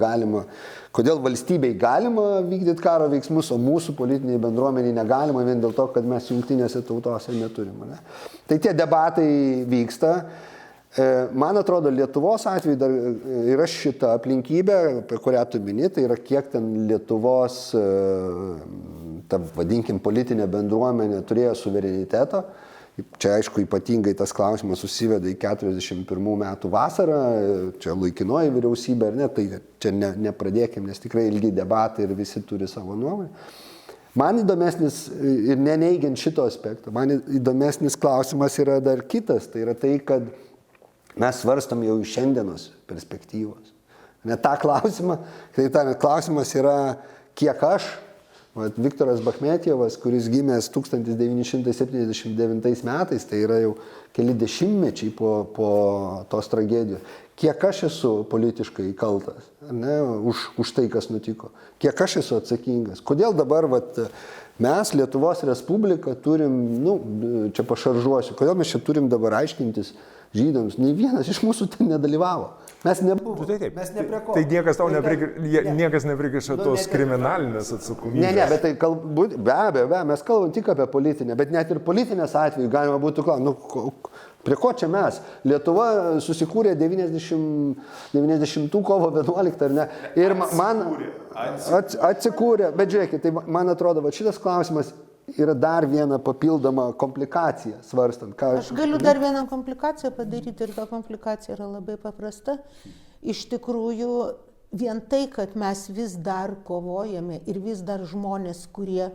valstybei galima vykdyti karo veiksmus, o mūsų politiniai bendruomeniai negalima vien dėl to, kad mes jungtinėse tautose neturim. Ne? Tai tie debatai vyksta. Man atrodo, Lietuvos atveju dar yra šita aplinkybė, apie kurią tu mini, tai yra kiek ten Lietuvos, ta vadinkim, politinė bendruomenė turėjo suvereniteto. Čia, aišku, ypatingai tas klausimas susiveda į 41 metų vasarą, čia laikinoji vyriausybė, ar ne, tai čia nepradėkim, nes tikrai ilgi debatai ir visi turi savo nuomonę. Man įdomesnis, ir neneigiant šito aspekto, man įdomesnis klausimas yra dar kitas, tai yra tai, kad mes svarstam jau iš šiandienos perspektyvos. Ne tą klausimą, tai klausimas yra, kiek aš, Viktoras Bachmetjevas, kuris gimęs 1979 metais, tai yra jau keli dešimtmečiai po tos tragedijos, kiek aš esu politiškai kaltas, ne, už tai, kas nutiko, kiek aš esu atsakingas. Kodėl dabar mes, Lietuvos Respublika, turim, čia pašaržuosiu, kodėl mes čia turim dabar aiškintis žydams, nei vienas iš mūsų ten nedalyvavo. Mes nebuvom. Taip. Mes ne prie ko. Tai niekas tau neprikiša tos kriminalinės atsakomybės. Ne, bet tai be abejo, mes kalbam tik apie politinę, bet net ir politinės atveju galima būtų klausti, prie ko čia mes? Lietuva susikūrė 90 kovo 11, ar ne? Ir man atsikūrė, bet žiūrėkit, tai man atrodo, šitas klausimas yra dar viena papildoma komplikacija, svarstant. Aš galiu dar vieną komplikaciją padaryti ir ta komplikacija yra labai paprasta. Iš tikrųjų, vien tai, kad mes vis dar kovojame ir vis dar žmonės, kurie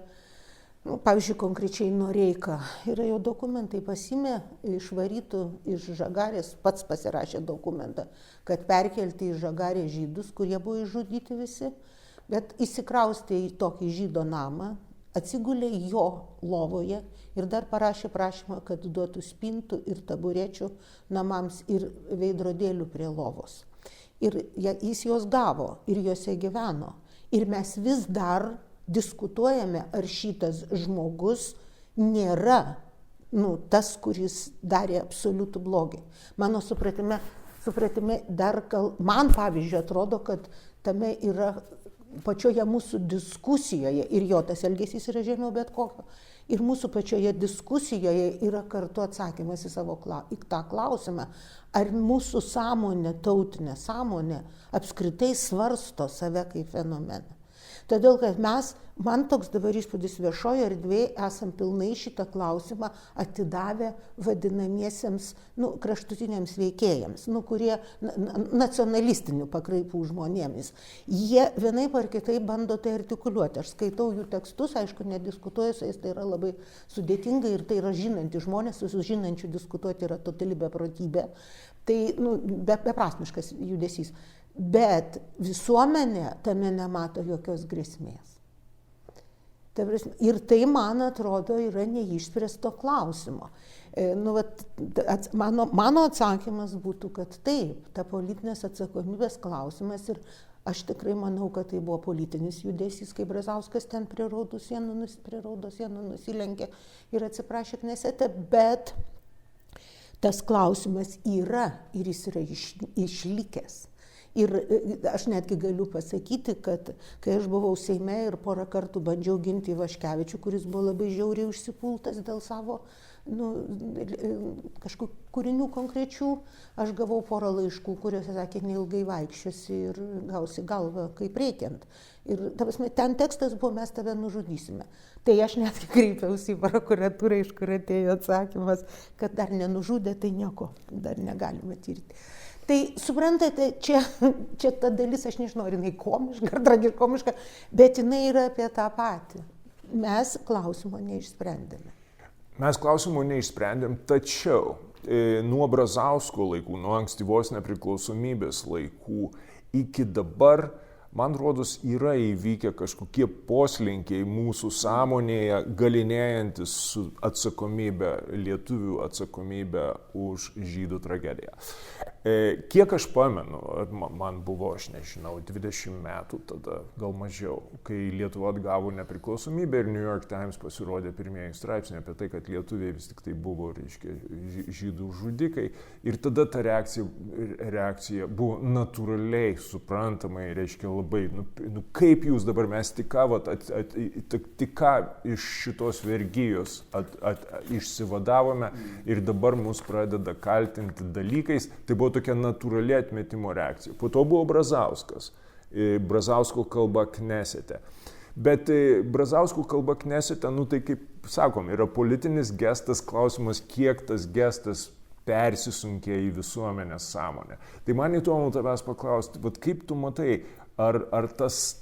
Pavyzdžiui, konkrečiai Noreika yra jo dokumentai, pasimė išvarytų iš Žagarės, pats pasirašė dokumentą, kad perkelti į Žagarę žydus, kurie buvo išžudyti visi, bet įsikraustė į tokį žydo namą, atsigulė jo lovoje ir dar parašė prašymą, kad duotų spintų ir taburečių namams ir veidrodėlių prie lovos. Ir jis juos gavo ir juose gyveno. Ir mes vis dar diskutuojame, ar šitas žmogus nėra tas, kuris darė absoliutų blogį. Mano supratime dar man pavyzdžiui atrodo, kad tame yra pačioje mūsų diskusijoje, ir jo tas elgesys yra žemiau bet kokio, ir mūsų pačioje diskusijoje yra kartu atsakymas į tą klausimą, ar mūsų sąmonė, tautinė sąmonė apskritai svarsto save kaip fenomeną. Todėl, kad man toks dabar įspūdis viešoje erdvėje, esam pilnai šitą klausimą atidavę vadinamiesiems kraštutiniams veikėjams, kurie nacionalistinių pakraipų žmonėmis. Jie vienaip ar kitaip bando tai artikuliuoti. Aš skaitau jų tekstus, aišku, nediskutuoju su jais, tai yra labai sudėtinga ir tai yra žinantys žmonės, su žinančiu diskutuoti yra totali beprotybė. Tai beprasmiškas judesys. Bet visuomenė tame nemato jokios grėsmės. Ir tai, man atrodo, yra neišspręsto klausimo. Mano atsakymas būtų, kad taip, ta politinės atsakomybės klausimas, ir aš tikrai manau, kad tai buvo politinis judesys, kai Brazauskas ten prie Raudo sienų nusilenkė ir atsiprašė Knesete, bet tas klausimas yra ir jis yra išlikęs. Ir aš netgi galiu pasakyti, kad kai aš buvau Seime ir porą kartų bandžiau ginti Ivaškevičių, kuris buvo labai žiauriai užsipultas dėl savo kažkokių kūrinių konkrečių, aš gavau porą laiškų, kuriuose sakė, neilgai vaikščiosi ir gausi galvą kaip reikiant. Ir ten tekstas buvo, mes tave nužudysime. Tai aš netgi kreipiausi į prokuratūrą, iš kur atėjo atsakymas, kad dar nenužudė, tai nieko, dar negalima tirti. Tai suprantate, čia ta dalis, aš nežinau, ar jinai komiška ar tragikomiška, bet jinai yra apie tą patį. Mes klausimo neišsprendėme. Mes klausimo neišsprendėm, tačiau nuo Brazausko laikų, nuo ankstyvos nepriklausomybės laikų iki dabar, man rodos, yra įvykę kažkokie poslinkiai mūsų sąmonėje, galinėjantis su atsakomybė, lietuvių atsakomybė už žydų tragediją. Kiek aš pamenu, man buvo, aš nežinau, 20 metų tada, gal mažiau, kai Lietuva atgavo nepriklausomybę ir New York Times pasirodė pirmieji straipsniai apie tai, kad lietuviai vis tik tai buvo, reiškia, žydų žudikai. Ir tada ta reakcija buvo natūraliai, suprantamai, reiškia labai, kaip jūs dabar mes tik ką iš šitos vergijos išsivadavome ir dabar mus pradeda kaltinti dalykais. Tai buvo tokia natūrali atmetimo reakcija. Po to buvo Brazauskas, Brazausko kalba Knesete. Bet Brazausko kalba Knesete, tai kaip sakom, yra politinis gestas, klausimas, kiek tas gestas persisunkė į visuomenės sąmonę. Tai man įdomu tavęs paklausti, kaip tu matai, ar tas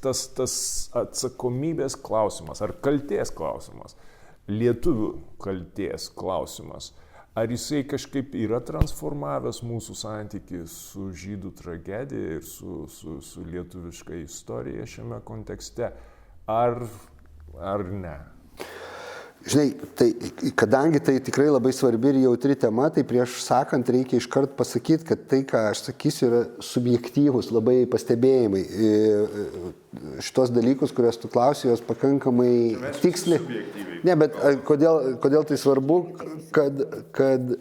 atsakomybės klausimas, ar kaltės klausimas, lietuvių kaltės klausimas, ar jisai kažkaip yra transformavęs mūsų santykį su žydų tragedija ir su lietuviška istorija šiame kontekste, ar ne? Žinai, tai, kadangi tai tikrai labai svarbi ir jautri tema, tai prieš sakant reikia iškart pasakyti, kad tai, ką aš sakysiu, yra subjektyvus labai pastebėjimai. Šitos dalykus, kuriuos tu klausi, jos pakankamai tiksliai. Ne, bet kodėl tai svarbu, kad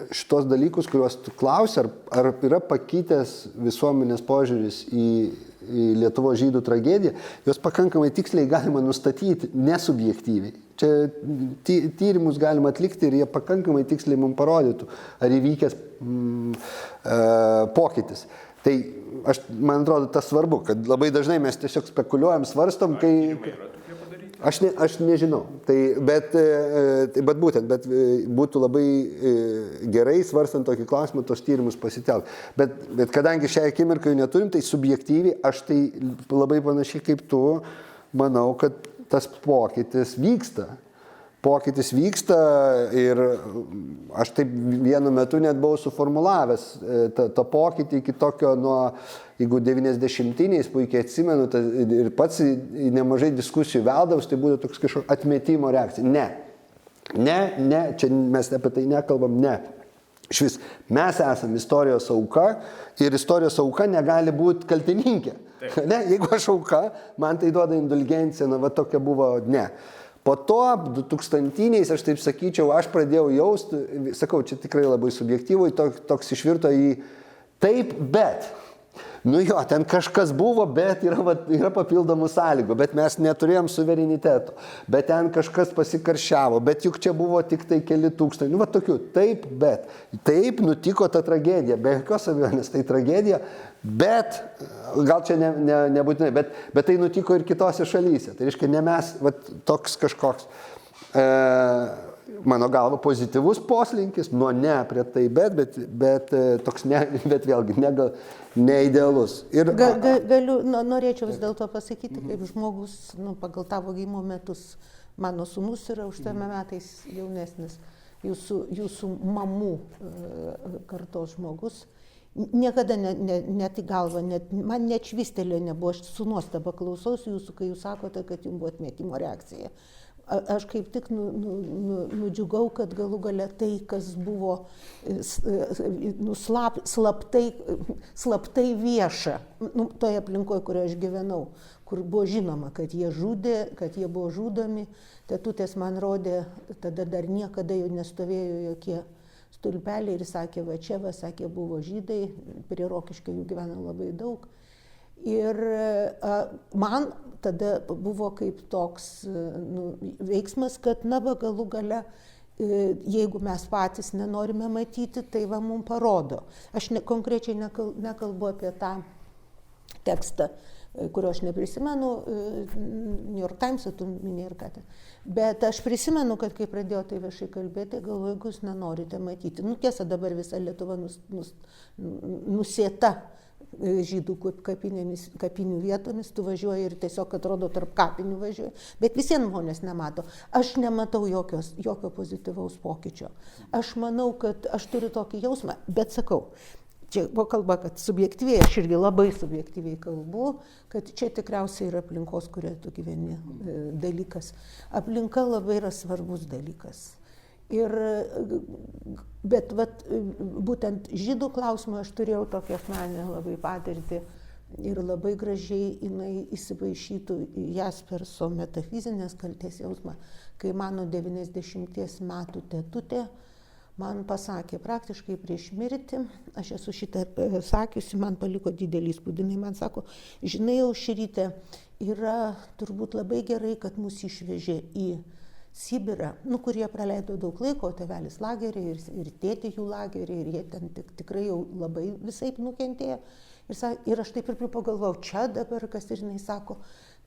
šitos dalykus, kuriuos tu klausi, ar yra pakitęs visuomenės požiūris į Lietuvos žydų tragediją, jos pakankamai tiksliai galima nustatyti, nesubjektyviai. Čia tyrimus galima atlikti ir jie pakankamai tiksliai mums parodytų, ar įvykęs pokytis. Tai man atrodo tas svarbu, kad labai dažnai mes tiesiog spekuliuojam, svarstom, kai... Aš nežinau, bet būtų labai gerai, svarstant tokį klausimą, tos tyrimus pasitelkti. Bet kadangi šią akimirką jų neturim, tai subjektyviai aš tai labai panašiai kaip tu manau, kad tas pokytis vyksta. pokytis vyksta ir aš taip vienu metu net buvau suformulavęs tą pokytį iki tokio jeigu 90-iniais puikiai atsimenu ir pats į nemažai diskusijų veldavus, tai būtų toks kažkoks atmetimo reakcija. Ne, čia mes apie tai nekalbam, ne. Švis, mes esame istorijos auka ir istorijos auka negali būti kaltininkė. Ne, jeigu aš auka, man tai duoda indulgenciją, va tokia buvo, ne. Po to 2000-iniais, aš taip sakyčiau, aš pradėjau jausti, sakau, čia tikrai labai subjektyvui, toks išvirto į taip, bet. Nu jo, ten kažkas buvo, bet yra papildomų sąlygų, bet mes neturėjom suvereniteto, bet ten kažkas pasikarščiavo, bet juk čia buvo tik tai keli tūkstančiai. Nu va tokių, taip, bet. Taip nutiko ta tragedija, be jokios abejonės tai tragedija, bet, gal čia nebūtinai, bet tai nutiko ir kitose šalyse. Tai reiškia, ne mes, va toks kažkoks, mano galva, pozityvus poslinkis, nuo ne prie tai, bet toks ne, bet vėlgi neidealus. Ir norėčiau vis dėlto pasakyti, kaip žmogus, pagal tavo gimimo metus, mano sūnus yra 8 metais jaunesnis, jūsų mamų kartos žmogus. Niekada net į galvą, man net švistelė nebuvo, aš su nuostaba klausausi jūsų, kai jūs sakote, kad jums buvo atmetimo reakcija. Aš kaip tik nudžiugau, kad galų gale tai, kas buvo slaptai vieša, toje aplinkoje, kurioje aš gyvenau, kur buvo žinoma, kad jie žudė, kad jie buvo žudomi. Tetutės man rodė, tada dar niekada jau nestovėjo jokie stulpeliai ir sakė, va čia, sakė, buvo žydai, prie Rokiškio jų gyvena labai daug. Ir man tada buvo kaip toks veiksmas, kad galų gale, jeigu mes patys nenorime matyti, tai va mums parodo. Aš konkrečiai nekalbu apie tą tekstą, kurio aš neprisimenu, New York Times, tu minėjai ir ką ten. Bet aš prisimenu, kad kai pradėjau tai viešai kalbėti, galvoju, jeigu jūs nenorite matyti. Tiesa, dabar visa Lietuva nusėta žydų kapinių vietomis, tu važiuoji ir tiesiog atrodo tarp kapinių važiuoji, bet visiems žmonės nemato. Aš nematau jokio pozityvaus pokyčio. Aš manau, kad aš turiu tokį jausmą, bet sakau, čia buvo kalba, kad subjektyviai, aš irgi labai subjektyviai kalbu, kad čia tikriausiai yra aplinkos, kurioje tu gyveni dalykas. Aplinka labai yra svarbus dalykas. Bet būtent žydų klausimą aš turėjau tokią asmeninę labai patirtį ir labai gražiai jinai įsipaišytų į Jasperso metafizinės kaltės jausmą, kai mano 90 metų tetutė man pasakė praktiškai prieš mirtį, aš esu šitą sakiusi, man paliko didelį įspūdį, jinai man sako, žinai, Aušryte, yra turbūt labai gerai, kad mus išvežė į Sibirą, kur jie praleido daug laiko, tėvelis lagerį ir tėtį jų lagerį, ir jie ten tikrai jau labai visaip nukentėjo. Ir aš taip ir pagalvojau, čia dabar, kas ir jinai sako,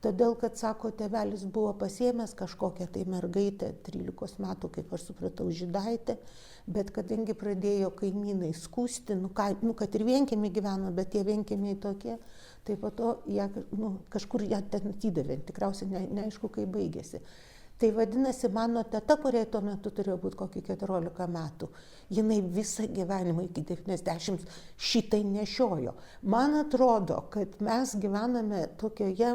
todėl, kad, sako, tėvelis buvo pasiėmęs kažkokią tai mergaitę, 13 metų, kaip aš supratau, žydaitę, bet kadangi pradėjo kaimynai skųsti, kad ir vienkiemiai gyveno, bet tie vienkiemiai tokie, tai po to kažkur ją ten atidavė, tikriausiai neaišku, kaip baigėsi. Tai vadinasi, mano teta, kuriai tuo metu turėjo būti kokį 14 metų, jinai visą gyvenimą iki 90 šitai nešiojo. Man atrodo, kad mes gyvename tokioje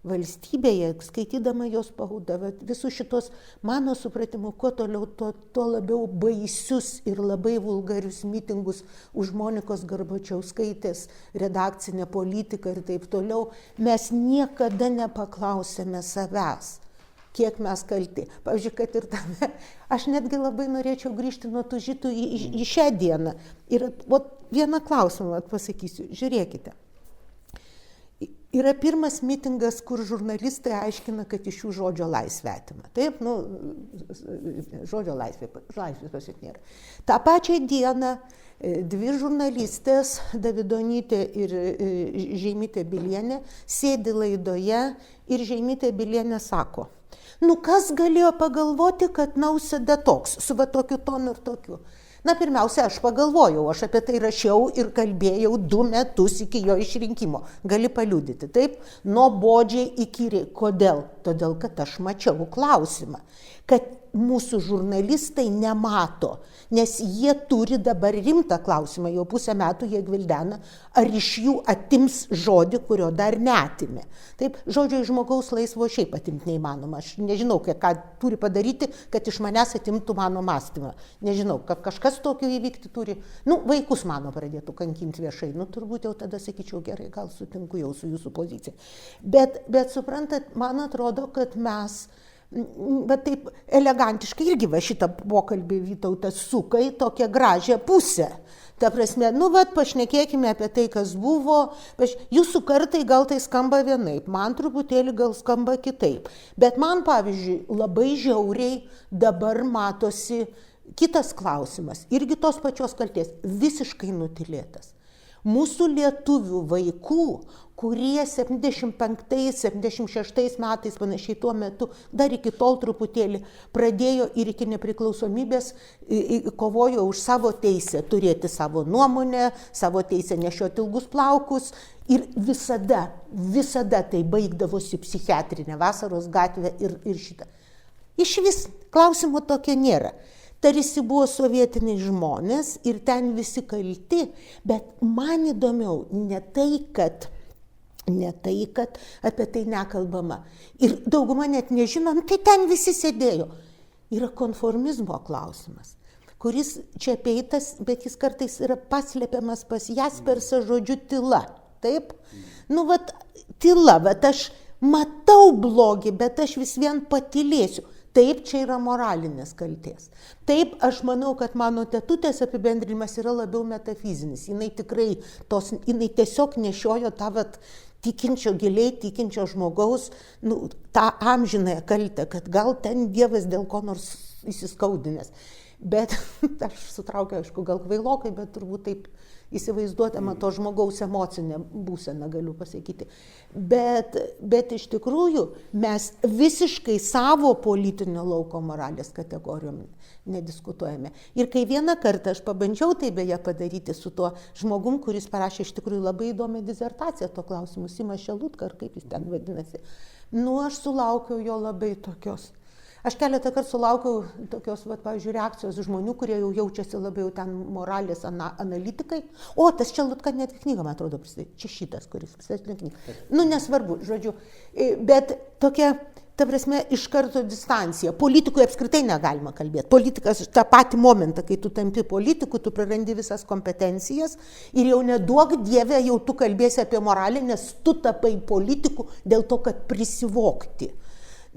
valstybėje, skaitydama jos spaudą, visus šitos, mano supratimu, kuo toliau, tuo labiau baisius ir labai vulgarius mitingus už Monikos Garbačiauskaitės redakcinę politiką ir taip toliau, mes niekada nepaklausėme savęs, kiek mes kalti. Pavyzdžiui, kad ir tame, aš netgi labai norėčiau grįžti nuo tų žydų į šią dieną. Ir vieną klausimą pasakysiu, žiūrėkite. Yra pirmas mitingas, kur žurnalistai aiškina, kad iš jų žodžio laisvė atima. Taip, žodžio laisvės pas jų nėra. Ta pačią dieną dvi žurnalistės, Davidonytė ir Žeimytė Bilienė, sėdi laidoje ir Žeimytė Bilienė sako, kas galėjo pagalvoti, kad Nausėda toks, su tokiu tonu ir tokiu. Na, pirmiausia, aš pagalvojau, aš apie tai rašiau ir kalbėjau 2 metus iki jo išrinkimo. Gali paliudyti, taip? Nuobodžiai įkyriai. Kodėl? Todėl, kad aš mačiau klausimą, kad mūsų žurnalistai nemato, nes jie turi dabar rimtą klausimą, jau 5 metų jie gvildena, ar iš jų atims žodį, kurio dar neatimė. Taip, žodžio iš žmogaus laisvo šiaip atimti neįmanoma. Aš nežinau, ką turi padaryti, kad iš manęs atimtų mano mąstymą. Nežinau, kad kažkas tokio įvykti turi. Vaikus mano pradėtų kankinti viešai. Turbūt jau tada sakyčiau, gerai, gal sutinku jau su jūsų pozicija. Bet suprantat, man atrodo, kad mes bet taip elegantiškai irgi šitą pokalbį Vytautas suka į tokią gražią pusę. Ta prasme, pašnekėkime apie tai, kas buvo. Jūsų kartai gal tai skamba vienaip, man truputėlį gal skamba kitaip. Bet man, pavyzdžiui, labai žiauriai dabar matosi kitas klausimas, irgi tos pačios kaltės, visiškai nutilėtas. Mūsų lietuvių vaikų, kurie 75-76 metais panašiai tuo metu, dar iki tol truputėlį pradėjo ir iki nepriklausomybės kovojo už savo teisę turėti savo nuomonę, savo teisę nešioti ilgus plaukus ir visada tai baigdavosi psichiatrinė Vasaros gatvė ir šitą. Iš vis klausimo tokio nėra. Tarsi buvo sovietiniai žmonės ir ten visi kalti, bet man įdomiau ne tai, kad apie tai nekalbama. Ir dauguma net nežinom, tai ten visi sėdėjo. Yra konformizmo klausimas, kuris čia apeitas, bet jis kartais yra paslėpiamas pas Jaspersą žodžiu tyla. Taip? Tyla, bet aš matau blogį, bet aš vis vien patylėsiu. Taip, čia yra moralinės kaltės. Taip, aš manau, kad mano tetutės apibendrinimas yra labiau metafizinis. Jinai tiesiog nešiojo tą tikinčio, giliai tikinčio žmogaus, tą amžinąją kaltę, kad gal ten Dievas dėl ko nors įsiskaudinęs. Bet aš sutraukiau, aišku, gal kvailokai, bet turbūt taip įsivaizduotama to žmogaus emocinę būseną, galiu pasakyti. Bet iš tikrųjų mes visiškai savo politinio lauko moralės kategorijom nediskutuojame. Ir kai vieną kartą aš pabandžiau tai beje padaryti su tuo žmogum, kuris parašė iš tikrųjų labai įdomią disertaciją to klausimu, Simas Šelutka, ar kaip jis ten vadinasi, aš sulaukiau jo labai tokios. Aš keletą kartų sulaukiau tokios, pavyzdžiui, reakcijos žmonių, kurie jau jaučiasi labai jau ten moralės analitikai. O, tas Šelutka net knygą, man atrodo, pristatė. Čia šitas, kuris pristatė knygą. Nesvarbu, žodžiu. Bet tokia, ta prasme, iš karto distancija. Politikui apskritai negalima kalbėti. Politikas tą patį momentą, kai tu tampi politiku, tu prarandi visas kompetencijas ir jau neduok Dieve, jau tu kalbėsi apie moralę, nes tu tapai politiku dėl to, kad prisivokti.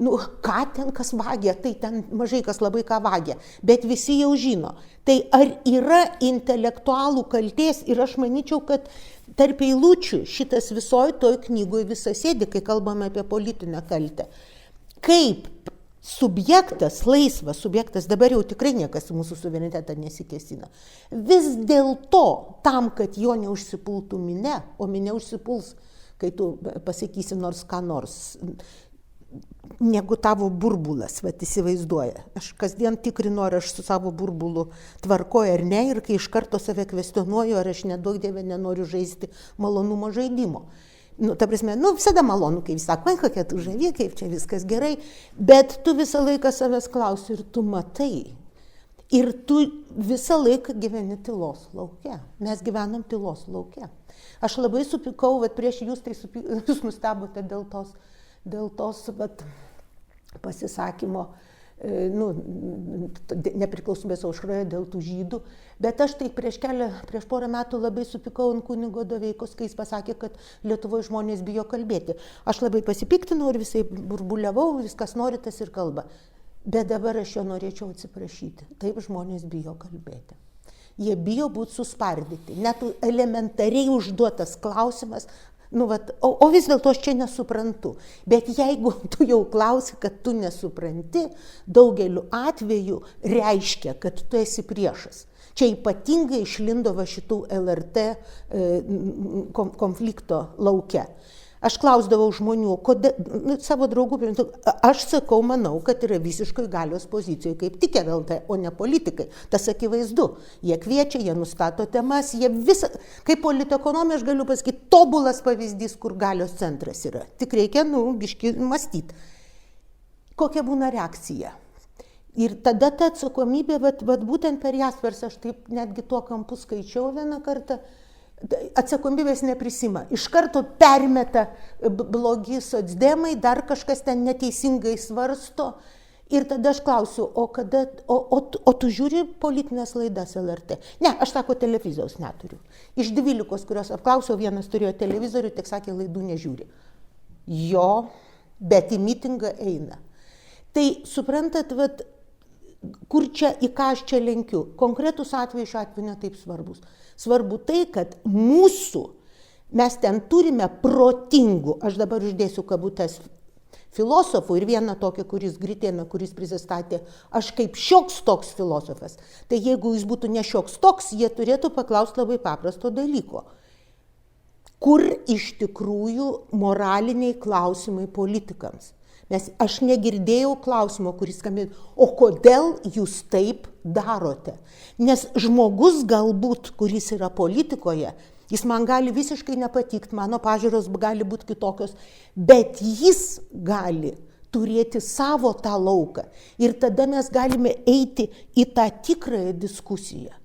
Ką ten kas vagia, tai ten mažai kas labai ką vagia, bet visi jau žino. Tai ar yra intelektualų kaltės ir aš manyčiau, kad tarp eilučių šitas visoj toj knygoje visą sėdi, kai kalbame apie politinę kaltę. Kaip subjektas, laisvas subjektas, dabar jau tikrai niekas į mūsų suverenitetą nesikėsina. Vis dėlto, tam, kad jo neužsipultų minia, o minia užsipuls, kai tu pasakysi nors ką nors, negu tavo burbulas, įsivaizduoja. Aš kasdien tikrinu, ar aš su savo burbulu tvarkoju ar ne, ir kai iš karto save kvestionuoju, ar aš neduok Dieve nenoriu žaisti malonumo žaidimo. Ta prasme, visada malonu, kai vis sako, kokia tu žavi, kaip čia viskas gerai, bet tu visą laiką savęs klausi ir tu matai. Ir tu visą laiką gyveni tylos lauke. Mes gyvenam tylos lauke. Aš labai supykau, prieš jūs tai jūs nustebote dėl tos pasisakymo nepriklausomybės aušroje dėl tų žydų, bet aš tai prieš 4 metų labai supykau ant kunigo Doveikos, kai jis pasakė, kad Lietuvoje žmonės bijo kalbėti. Aš labai pasipiktinau ir visai burbuliavau, viskas nori tas ir kalba. Bet dabar aš jo norėčiau atsiprašyti. Taip žmonės bijo kalbėti. Jie bijo būti suspardyti. Net elementariai užduotas klausimas, o vis dėlto aš čia nesuprantu. Bet jeigu tu jau klausi, kad tu nesupranti, daugeliu atveju reiškia, kad tu esi priešas. Čia ypatingai išlindo šitų LRT konflikto lauke. Aš klausdavau žmonių, savo draugų, aš sakau, manau, kad yra visiškai galios pozicijoje kaip tik LT, o ne politikai. Tas akivaizdu. Jie kviečia, jie nustato temas, jie visą, kaip politekonomija, aš galiu pasakyti, tobulas pavyzdys, kur galios centras yra. Tik reikia, biški mąstyti. Kokia būna reakcija? Ir tada ta atsakomybė, vat būtent per Jaspers, aš taip netgi tuo kampu skaičiau vieną kartą, atsakomybės neprisima. Iš karto permeta blogi socdemai, dar kažkas ten neteisingai svarsto. Ir tada aš klausiu, o tu žiūri politinės laidas LRT? Ne, aš sako, televizijos neturiu. Iš 12, kurios apklausiau, vienas turėjo televizorių, tik sakė, laidų nežiūri. Jo, bet į mitingą eina. Tai suprantat, kur čia, į ką aš čia lenkiu? Konkretus atvejai šiuo atveju netaip svarbus. Svarbu tai, kad mes ten turime protingų, aš dabar uždėsiu kabutės, filosofų ir vieną tokį, kuris Gritėną, kuris prisistatė, aš kaip šioks toks filosofas. Tai jeigu jis būtų ne šioks toks, jie turėtų paklausti labai paprasto dalyko. Kur iš tikrųjų moraliniai klausimai politikams? Nes aš negirdėjau klausimo, kuris skambėjo, o kodėl jūs taip darote? Nes žmogus galbūt, kuris yra politikoje, jis man gali visiškai nepatikti, mano pažiūros gali būti kitokios, bet jis gali turėti savo tą lauką. Ir tada mes galime eiti į tą tikrąją diskusiją.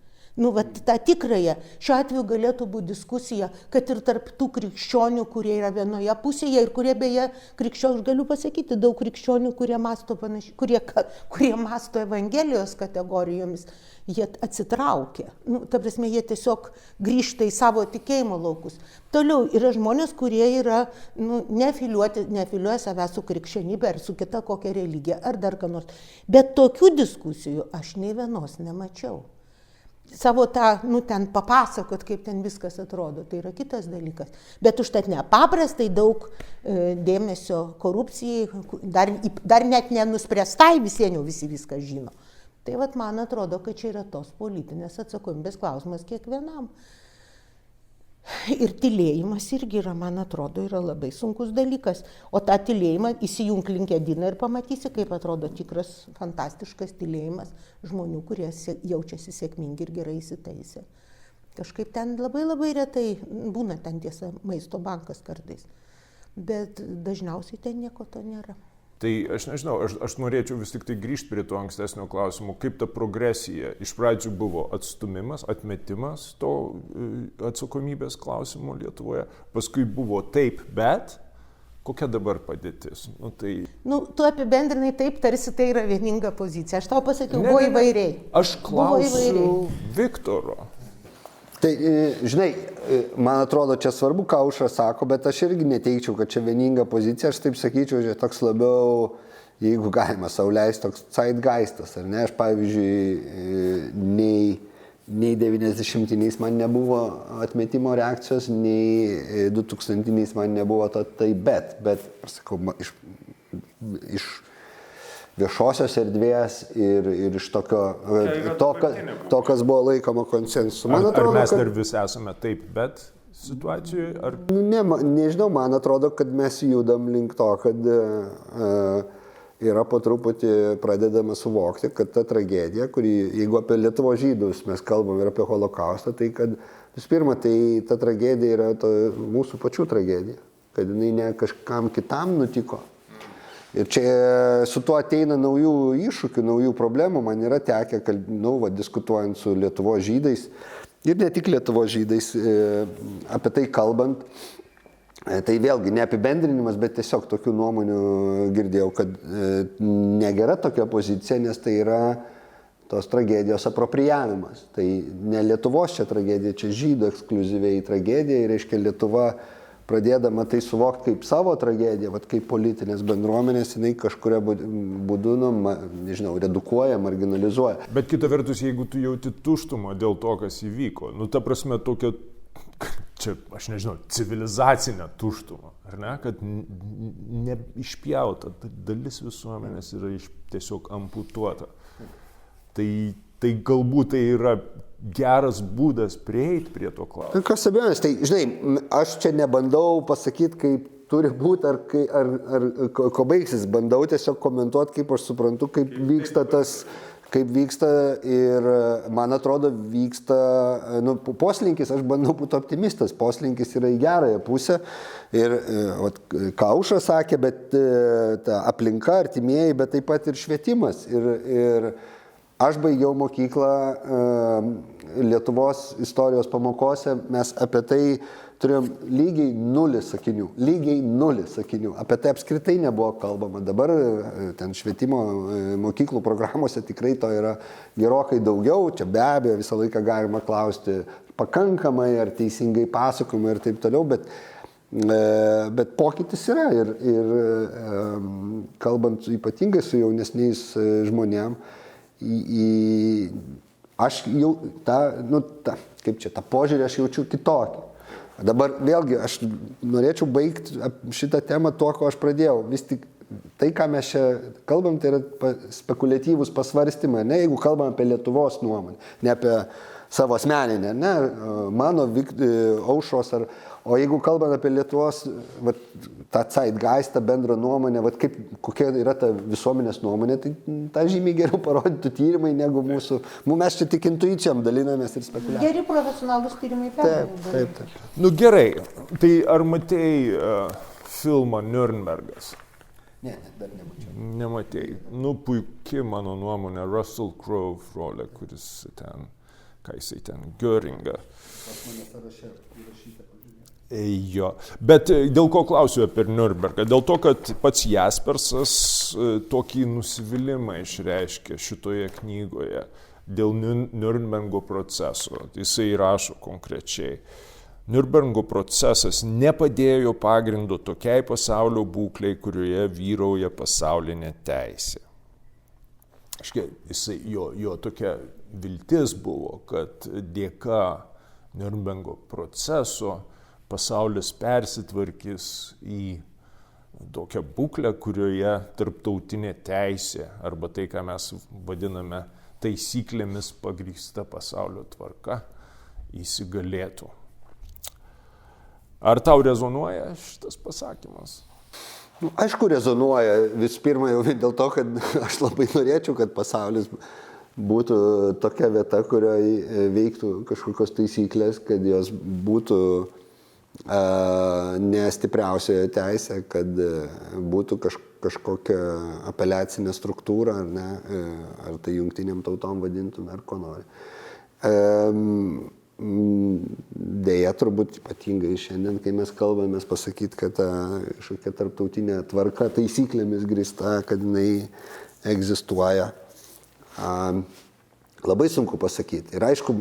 tą tikrąją. Šiuo atveju galėtų būti diskusija, kad ir tarp tų krikščionių, kurie yra vienoje pusėje ir kurie beje, krikščionių, galiu pasakyti, daug krikščionių, kurie masto panašiai, kurie masto Evangelijos kategorijomis, jie atsitraukia. Ta prasme, jie tiesiog grįžta į savo tikėjimo laukus. Toliau yra žmonės, kurie yra neafiliuoja savęs su krikščionybė ar su kita kokia religija ar dar ką nors. Bet tokių diskusijų aš nei vienos nemačiau. Savo ten papasakot, kaip ten viskas atrodo, tai yra kitas dalykas. Bet užtat nepaprastai daug dėmesio korupcijai, dar net nenuspręstai visienių visi viską žino. Tai man atrodo, kad čia yra tos politinės atsakomybės klausimas kiekvienam. Ir tylėjimas irgi yra, man atrodo, yra labai sunkus dalykas. O tą tylėjimą įsijunk LinkedIną ir pamatysi, kaip atrodo tikras, fantastiškas tylėjimas žmonių, kurie jaučiasi sėkmingi ir gerai įsitaisę. Kažkaip ten labai retai būna ten tiesa Maisto bankas kartais. Bet dažniausiai ten nieko to nėra. Tai aš nežinau, aš norėčiau vis tik tai grįžti prie to ankstesnio klausimo, kaip ta progresija. Iš pradžių buvo atstumimas, atmetimas to atsakomybės klausimo Lietuvoje, paskui buvo taip, bet kokia dabar padėtis? Tu apibendrinai taip, tarsi tai yra vieninga pozicija. Aš tau pasakiau, buvo įvairiai. Aš klausiu Viktoro. Tai, žinai, man atrodo, čia svarbu, ką Aušra sako, bet aš irgi neteikčiau, kad čia vieninga pozicija. Aš taip sakyčiau, že toks labiau, jeigu galima sau leisti, toks zeitgeistas, ar ne? Aš, pavyzdžiui, nei 90-iniais man nebuvo atmetimo reakcijos, nei 2000-iniais man nebuvo tai bet, aš sakau, iš viešosios erdvės ir iš to, kas buvo laikoma konsensusu. Ar mes dar vis esame taip, bet situacijoje? Ar... Nežinau, man atrodo, kad mes judam link to, kad yra po truputį pradedama suvokti, kad ta tragedija, kuri, jeigu apie Lietuvos žydus mes kalbam ir apie holokaustą, tai kad, visų pirma, tai ta tragedija yra mūsų pačių tragedija, kad jinai ne kažkam kitam nutiko. Ir čia su tuo ateina naujų iššūkių, naujų problemų. Man yra tekę, diskutuojant su Lietuvos žydais ir ne tik Lietuvos žydais, apie tai kalbant. Tai vėlgi ne apibendrinimas, bet tiesiog tokių nuomonių girdėjau, kad negera tokia pozicija, nes tai yra tos tragedijos apropriavimas. Tai ne Lietuvos čia tragedija, čia žydų ekskliuzyviai tragedija ir reiškia Lietuva, pradėdama tai suvokti kaip savo tragediją, kaip politinės bendruomenės, jinai kažkuria būdu, redukuoja, marginalizuoja. Bet kita vertus, jeigu tu jauti tuštumą dėl to, kas įvyko, ta prasme tokia, čia, aš nežinau, civilizacinė tuštuma, ar ne, kad neišpjauta, dalis visuomenės yra tiesiog amputuota. Tai galbūt tai yra geras būdas prieiti prie to klausimo. Kas abejonės, tai žinai, aš čia nebandau pasakyti, kaip turi būti, ar ko baigsis. Bandau tiesiog komentuoti, kaip aš suprantu, kaip vyksta ir man atrodo vyksta, poslinkis, aš bandau būti optimistas, poslinkis yra į gerąją pusę ir, ką Aušra sakė, bet ta aplinka, artimieji, bet taip pat ir švietimas. Ir aš baigiau mokyklą Lietuvos istorijos pamokose, mes apie tai turėjom lygiai 0 sakinių. Apie tai apskritai nebuvo kalbama. Dabar ten švietimo mokyklų programuose tikrai to yra gerokai daugiau. Čia be abejo visą laiką galima klausti pakankamai ar teisingai pasakojama ir taip toliau, bet pokytis yra ir kalbant ypatingai su jaunesniais žmonėm, aš jau tą požiūrį aš jaučiu kitokį. Dabar vėlgi aš norėčiau baigti šitą temą tuo, ko aš pradėjau. Vis tik tai, ką mes čia kalbam, tai yra spekuliatyvūs pasvarstymai, ne, jeigu kalbam apie Lietuvos nuomonę, ne apie savo asmeninę, ne, mano Aušros, o jeigu kalbam apie Lietuvos tą zeitgeistą, bendrą nuomonę, kokia yra ta visuomenės nuomonė, tai tą žymiai geriau parodytų tyrimai negu mūsų. Mes čia tik intuicijom dalinamės ir spekuliacijom. Geri profesionalūs tyrimai. Taip. Gerai, tai ar matei filmą Nürnbergas? Ne, dar nemačiau. Nematei. Puikiai mano nuomonė Russell Crowe rolė, kuris ten, jisai ten, Göringą. Pas mane sąraše įrašyta. Jo, bet dėl ko klausiu apie Nürnbergą? Dėl to, kad pats Jaspersas tokį nusivylimą išreiškė šitoje knygoje dėl Nürnbergo proceso. Jisai rašo konkrečiai. Nürnbergo procesas nepadėjo pagrindo tokiai pasaulio būklei, kurioje vyrauja pasaulinė teisė. Jo tokia viltis buvo, kad dėka Nürnbergo proceso pasaulis persitvarkys į tokią būklę, kurioje tarptautinė teisė arba tai, ką mes vadiname taisyklėmis pagrįsta pasaulio tvarka, įsigalėtų. Ar tau rezonuoja šitas pasakymas? Aišku, rezonuoja. Visų pirma, jau dėl to, kad aš labai norėčiau, kad pasaulis būtų tokia vieta, kurioje veiktų kažkokios taisyklės, kad jos būtų ne stipriausioje teisė, kad būtų kažkokia apeliacinė struktūra, ar ne, ar tai jungtinėm tautom vadintume, ar ko nori. Deja, turbūt ypatingai šiandien, kai mes kalbame, pasakyti, kad kažkokia tarptautinė tvarka taisyklėmis grįsta, kad jinai egzistuoja. Labai sunku pasakyti. Ir aišku,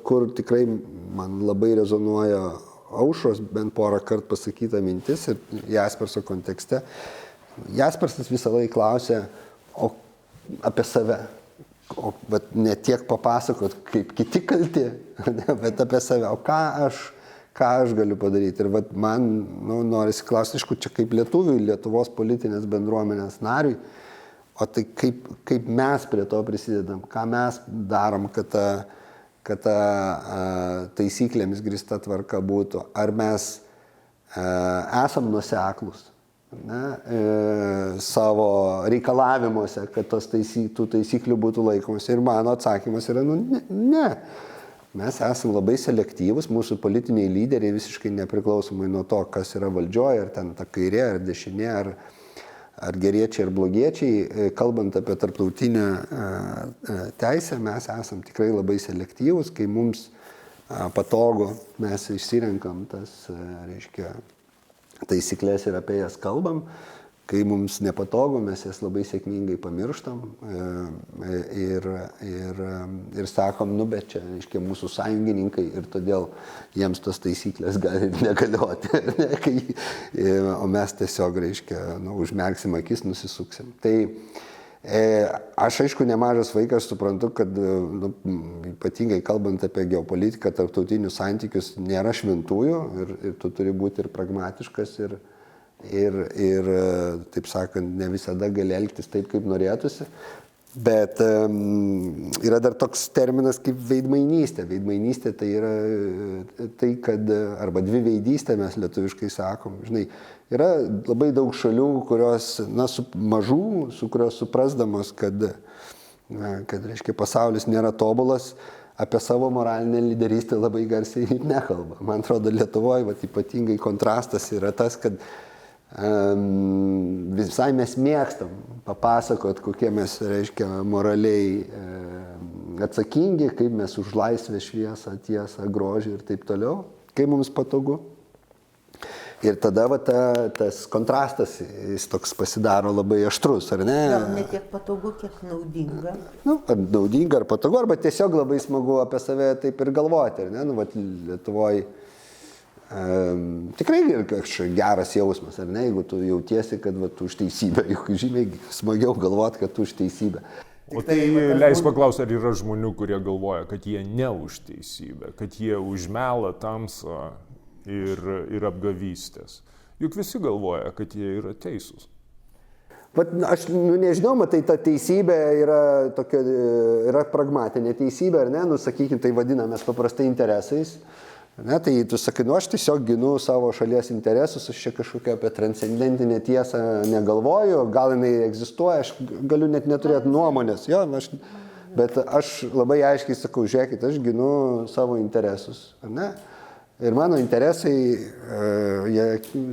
kur tikrai man labai rezonuoja Aušros bent porą kartų pasakyta mintis ir Jasperso kontekste. Jaspersas visą laiką klausė apie save, ne tiek papasakot, kaip kiti kalti, bet apie save, ką aš galiu padaryti. Ir man norisi klausti, aišku, čia kaip lietuviui, Lietuvos politinės bendruomenės nariui, o tai kaip mes prie to prisidedam, ką mes darom, kad ta taisyklėmis grįsta tvarka būtų. Ar mes esam nuoseklūs savo reikalavimuose, kad tų taisyklių būtų laikomas. Ir mano atsakymas yra, ne. Mes esam labai selektyvus, mūsų politiniai lyderiai visiškai nepriklausomai nuo to, kas yra valdžioje, ar ten ta kairė, ar dešinė, ar geriečiai, ar blogiečiai, kalbant apie tarptautinę teisę, mes esam tikrai labai selektyvus, kai mums patogu, mes išsirenkam taisyklės ir apie jas kalbam, kai mums nepatogu, mes jas labai sėkmingai pamirštam ir sakom, bet čia mūsų sąjungininkai ir todėl jiems tos taisyklės gali negalioti, o mes tiesiog, užmerksim akis, nusisuksim. Tai aš, aišku, nemažas vaikas, suprantu, kad ypatingai kalbant apie geopolitiką, tarptautinius santykius, nėra šventųjų ir tu turi būti ir pragmatiškas ir taip sakant, ne visada gali elgtis taip, kaip norėtųsi. Bet yra dar toks terminas kaip veidmainystė. Veidmainystė tai yra tai, kad, arba dviveidystė mes lietuviškai sakom, žinai, yra labai daug šalių, kurios, mažų, su kurios suprasdamos, kad reiškia, pasaulis nėra tobulas, apie savo moralinę lyderystę labai garsiai nekalba. Man atrodo, Lietuvoje ypatingai kontrastas yra tas, kad visai mes mėgstam papasakot, kokie mes, reiškia, moraliai atsakingi, kaip mes už laisvę, šviesą, tiesą, grožį ir taip toliau, kaip mums patogu. Ir tada tas kontrastas, jis toks pasidaro labai aštrus, ar ne? Gal ne tiek patogu, kiek naudinga. Naudinga ar patogu, arba tiesiog labai smagu apie save taip ir galvoti, ar ne? Lietuvoje tikrai kažkoks geras jausmas, ar ne, jeigu tu jautiesi, kad tu už teisybę, juk žymiai smagiau galvoti, kad tu už teisybę. O tai leis paklausti, ar yra žmonių, kurie galvoja, kad jie ne už teisybę, kad jie už melą, tamsą ir apgavystės. Juk visi galvoja, kad jie yra teisūs. Aš nežinau, matai, ta teisybė yra pragmatinė teisybė, ar ne, sakykime, tai vadinamės paprastai interesais. Ne, tai tu sakai, aš tiesiog ginu savo šalies interesus, aš čia kažkokią apie transcendentinę tiesą negalvoju, gal jinai egzistuoja, aš galiu net neturėti nuomonės, bet aš labai aiškiai sakau, žiūrėkit, aš ginu savo interesus, ne? Ir mano interesai, jie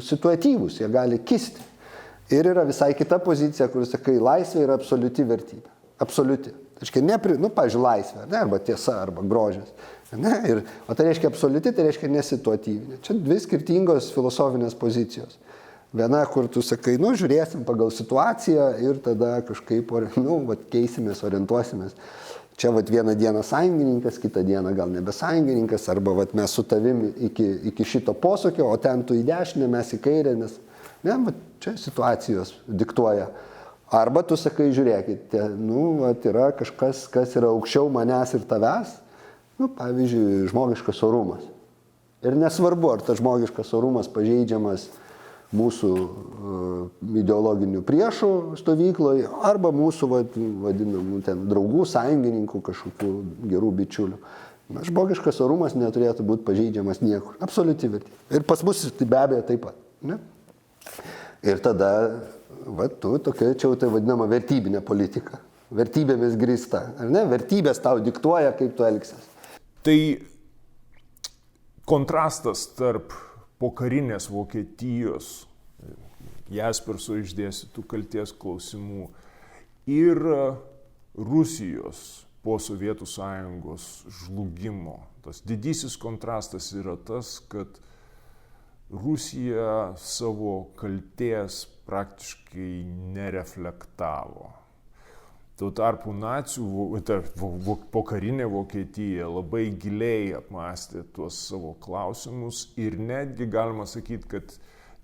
situatyvūs, jie gali kisti. Ir yra visai kita pozicija, kur sakai, laisvė yra absoliuti vertybė, absoliuti. Pavyzdžiui, laisvė, ne, arba tiesa, arba grožis. Ne, o tai reiškia absoliuti, tai reiškia nesituatyvinė. Čia dvi skirtingos filosofinės pozicijos. Viena, kur tu sakai, žiūrėsim pagal situaciją ir tada kažkaip, keisimės, orientuosimės. Čia vieną dieną sąjungininkas, kitą dieną gal nebe sąjungininkas, arba mes su tavim iki šito posūkio, o ten tu į dešinę, mes į kairę, nes čia situacijos diktuoja. Arba tu sakai, žiūrėkit, yra kažkas, kas yra aukščiau manęs ir tavęs, pavyzdžiui, žmogiškas orumas. Ir nesvarbu, ar tas žmogiškas orumas pažeidžiamas mūsų ideologinių priešų stovykloje, arba mūsų vadinamų ten draugų, sąjungininkų, kažkokių gerų bičiulių. Žmogiškas orumas neturėtų būti pažeidžiamas niekur. Absoliuti vertybė. Ir pas mus be abejo taip pat. Ne? Ir tada, tokia čia tai vadinama vertybinė politika. Vertybėmis grįsta. Ar ne? Vertybės tau diktuoja, kaip tu elgsies. Tai kontrastas tarp pokarinės Vokietijos, Jasperso išdėstytų kalties klausimų ir Rusijos po Sovietų Sąjungos žlugimo. Tas didysis kontrastas yra tas, kad Rusija savo kalties praktiškai nereflektavo. Tuo tarpu pokarinė Vokietija labai giliai apmąstė tuos savo klausimus ir netgi galima sakyti, kad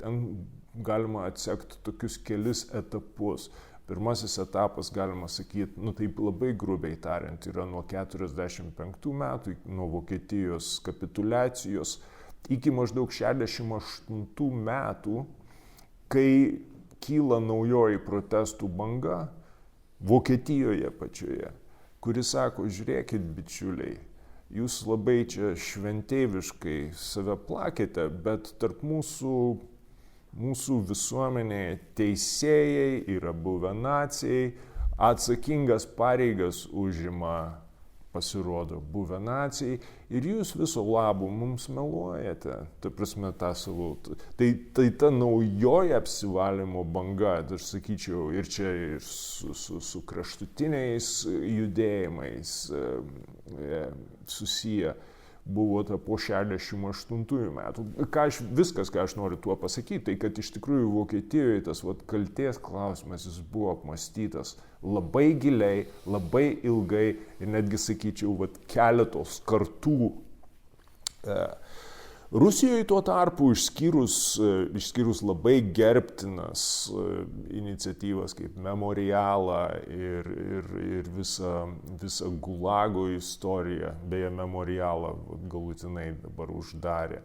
ten galima atsekti tokius kelis etapus. Pirmasis etapas, galima sakyti, taip labai grubiai tariant, yra nuo 1945 metų, nuo Vokietijos kapituliacijos iki maždaug 1968 metų, kai kyla naujoji protestų banga Vokietijoje pačioje, kuris sako, žiūrėkit, bičiuliai, jūs labai čia šventeiviškai save plakėte, bet tarp mūsų visuomenėje teisėjai yra buvę nacijai, atsakingas pareigas užima, pasirodo, buvę nacijai ir jūs viso labo mums meluojate. Ta prasme, tai ta naujoji apsivalymo banga, aš sakyčiau, ir čia ir su kraštutiniais judėjimais susiję buvo po 68 metų. Viskas, ką aš noriu tuo pasakyti, tai kad iš tikrųjų Vokietijoje tas kaltės klausimas jis buvo apmąstytas labai giliai, labai ilgai ir netgi, sakyčiau, keletos kartų. Rusijoje tuo tarpu išskyrus labai gerbtinas iniciatyvas kaip Memorialą ir visą Gulago istoriją, beje, Memorialą galutinai dabar uždarė.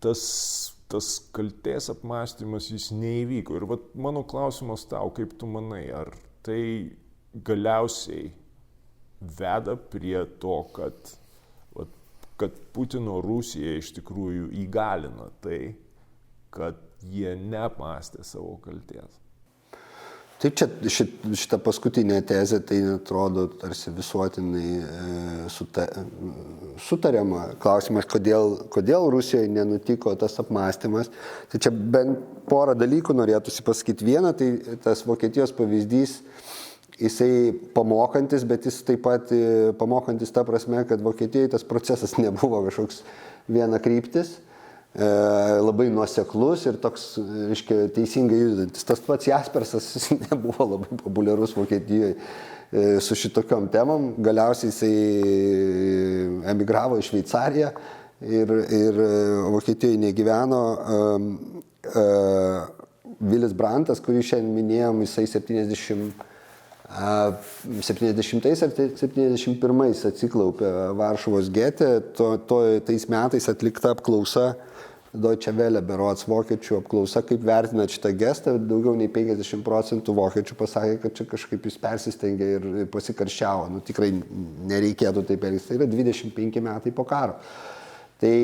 Tas kaltės apmąstymas jis neįvyko. Ir mano klausimas tau, kaip tu manai, ar tai galiausiai veda prie to, kad Putino Rusija iš tikrųjų įgalina tai, kad jie neapmąstė savo kaltės. Tai čia šita paskutinė tezė, tai atrodo tarsi visuotinai sutariama. Klausimas, kodėl Rusijoje nenutiko tas apmąstymas. Tai čia bent porą dalykų norėtųsi pasakyti. Vieną, tai tas Vokietijos pavyzdys, jisai pamokantis, bet jis taip pat pamokantis ta prasme, kad Vokietijoje tas procesas nebuvo kažkoks vienakryptis, labai nuoseklus ir toks, reiškia, teisingai judantis. Tas pats Jaspersas nebuvo labai populiarus Vokietijoje su šitokiom temom. Galiausiai jisai emigravo į Šveicariją ir Vokietijoje negyveno. Vilis Brandtas, kurį šiandien minėjom, jisai 70-ais ar 71-ais atsiklaupė Varšuvos gete. Tais metais atlikta apklausa, Deutsche Welle berods vokiečių apklausa, kaip vertinat šitą gestą. Daugiau nei 50% vokiečių pasakė, kad čia kažkaip jis persistengė ir pasikarščiavo. Tikrai nereikėtų taip elgtis. Tai yra 25 metai po karo. Tai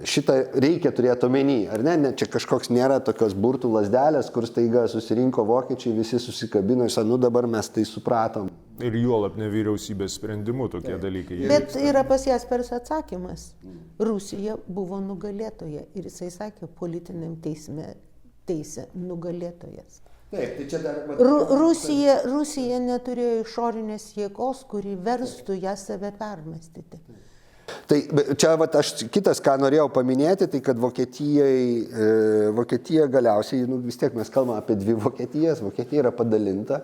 šitą reikia turėti omeny, ar ne? Čia kažkoks nėra tokios burtų lazdelės, kur staiga susirinko vokiečiai, visi susikabino ir sako, dabar mes tai supratom. Ir juolab ne vyriausybės sprendimu tokie dalykai. Bet yra pas Jaspers atsakymas. Rusija buvo nugalėtoja ir jisai sakė politiniam teisė nugalėtojas. Taip, tai čia dar... Rusija neturėjo išorinės jėgos, kuri verstų ją save permastyti. Tai čia kitas, ką norėjau paminėti, tai kad Vokietija galiausiai, vis tiek mes kalbame apie dvi Vokietijas, Vokietija yra padalinta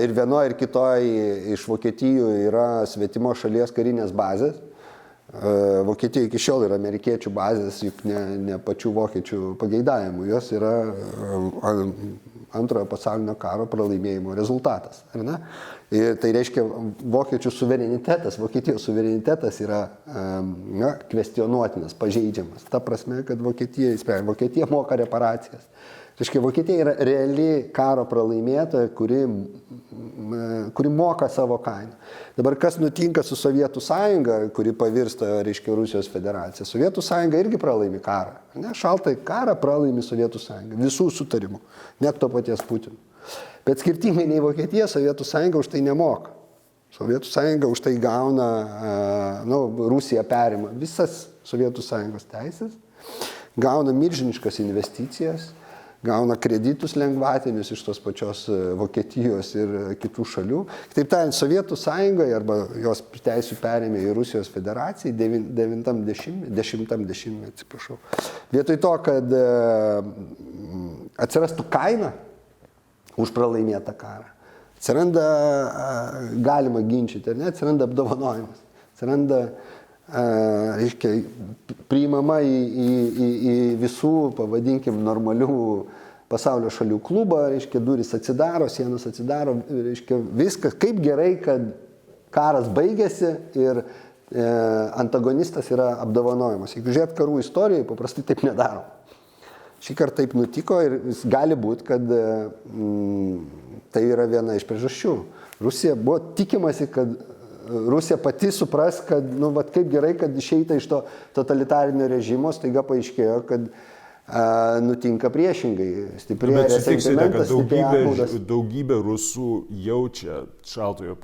ir vienoje ir kitoje iš Vokietijų yra svetimo šalies karinės bazės. Vokietijoje iki šiol yra amerikiečių bazės, juk ne pačių vokiečių pageidavimų, jos yra antrojo pasaulinio karo pralaimėjimo rezultatas. Ar ne? Ir tai reiškia, vokiečių suverenitetas, Vokietijos suverenitetas yra kvestionuotinas, pažeidžiamas. Ta prasme, kad Vokietija moka reparacijas. Reiškia, Vokietija yra reali karo pralaimėtoja, kuri moka savo kainą. Dabar kas nutinka su Sovietų sąjunga, kuri pavirsta, reiškia, Rusijos federacija? Sovietų sąjunga irgi pralaimi karą. Šaltąjį karą pralaimi Sovietų sąjunga. Visų sutarimų. Net to paties Putino. Bet skirtingai nei Vokietija, Sovietų sąjunga už tai nemoka. Sovietų sąjunga už tai gauna, Rusija perima visas Sovietų sąjungos teisės, gauna milžiniškas investicijas, gauna kreditus lengvatinius iš tos pačios Vokietijos ir kitų šalių. Taip tariant, Sovietų sąjungoje arba jos teisių perėmė į Rusijos federaciją 10-ame, atsiprašau. Vietoj to, kad atsirastų kaina už pralaimėtą karą, atsiranda, galima ginčyti, ar ne, atsiranda apdovanojimas, atsiranda, reiškia, priimama į visų, pavadinkim, normalių pasaulio šalių klubą, reiškia, durys atsidaro, sienos atsidaro, reiškia, viskas, kaip gerai, kad karas baigėsi ir antagonistas yra apdovanojimas. Jeigu žiūrėt karų istorijoje, paprastai taip nedaro. Šį kartą taip nutiko ir gali būti, kad tai yra viena iš priežasčių. Rusija buvo tikimasi, kad Rusija pati supras, kad, kaip gerai, kad išeita iš to totalitarinio režimo, staiga paaiškėjo, kad nutinka priešingai. Stiprėja resentimentas, stiprėja apmaudas. Daugybė rusų jaučia šaltojo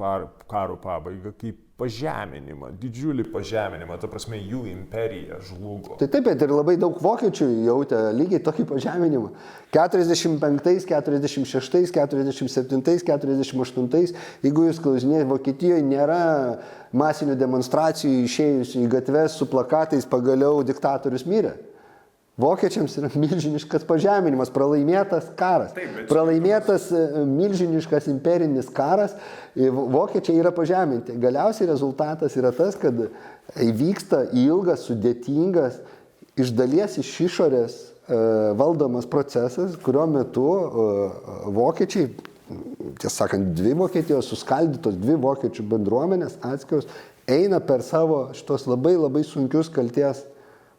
karo pabaigą kaip pažeminimą, didžiulį pažeminimą, ta prasme jų imperija žlugo. Tai taip, ir labai daug vokiečių jautė lygiai tokį pažeminimą. 45, 46, 47, 48, jeigu jūs klausinėjate, Vokietijoje nėra masinių demonstracijų išėjusių į gatves su plakatais pagaliau diktatorius mirė. Vokiečiams yra milžiniškas pažeminimas, pralaimėtas karas. Pralaimėtas milžiniškas imperinis karas, vokiečiai yra pažeminti. Galiausiai rezultatas yra tas, kad įvyksta ilgas, sudėtingas, iš dalies iš išorės valdomas procesas, kurio metu vokiečiai, tiesą sakant, dvi Vokietijos suskaldytos, dvi vokiečių bendruomenės atskiros, eina per savo šitos labai labai sunkius kalties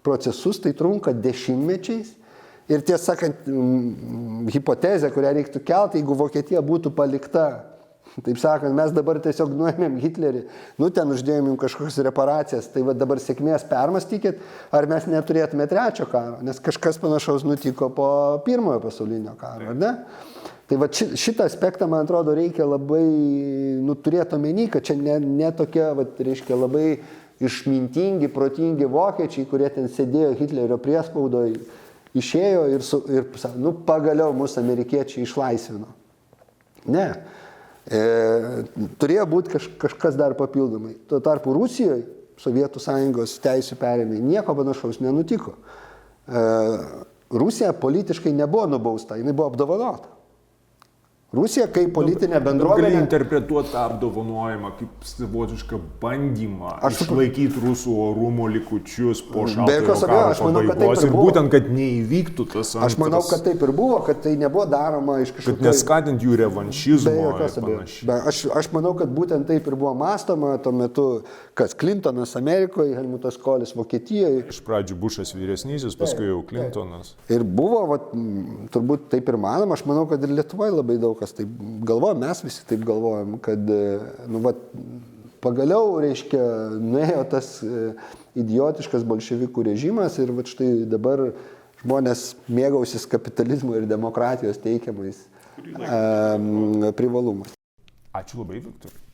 procesus, tai trunka dešimtmečiais ir tiesą sakant, hipotezė, kurią reiktų kelti, jeigu Vokietija būtų palikta Taip sakant, mes dabar tiesiog nuėmėm Hitlerį, ten uždėjom jums kažkokias reparacijas, tai va dabar sėkmės permastykit, ar mes neturėtume trečio karo, nes kažkas panašaus nutiko po pirmojo pasaulinio karo, ar ne? Tai va šitą aspektą, man atrodo, reikia labai turėti omeny, kad čia ne tokie, reiškia, labai išmintingi, protingi vokiečiai, kurie ten sėdėjo Hitlerio priespaudoje, išėjo ir pagaliau mūsų amerikiečiai išlaisvino. Ne. Turėjo būti kažkas dar papildomai. Tuo tarpu Rusijoje, Sovietų Sąjungos teisių perėmė, nieko panašaus nenutiko. Rusija politiškai nebuvo nubausta, jinai buvo apdovanota. Rusija kaip politinė bendruomenė... Gali interpretuoti tą apdovanojimą kaip savotišką bandymą išlaikyti rusų orumo likučius po šaltojo karo pabaigos ir būtent, kad neįvyktų tas antras... Aš manau, kad taip ir buvo, kad tai nebuvo daroma iš kažkokio... Kad neskatint jų revanšizmo ir panašiai. Aš manau, kad būtent taip ir buvo mąstoma tuo metu, kas Clintonas Amerikoje, Helmutas Kolis Vokietijoje. Iš pradžių Bušas vyresnysis, paskui jau Clintonas. Ir buvo, turbūt taip ir manoma, aš manau, kad ir Lietuvoje labai daug kas taip galvoja, mes visi taip galvojam, kad pagaliau, reiškia, nuėjo tas idiotiškas bolševikų režimas ir štai dabar žmonės mėgausis kapitalizmo ir demokratijos teikiamais privalumais. Ačiū labai, Viktorai.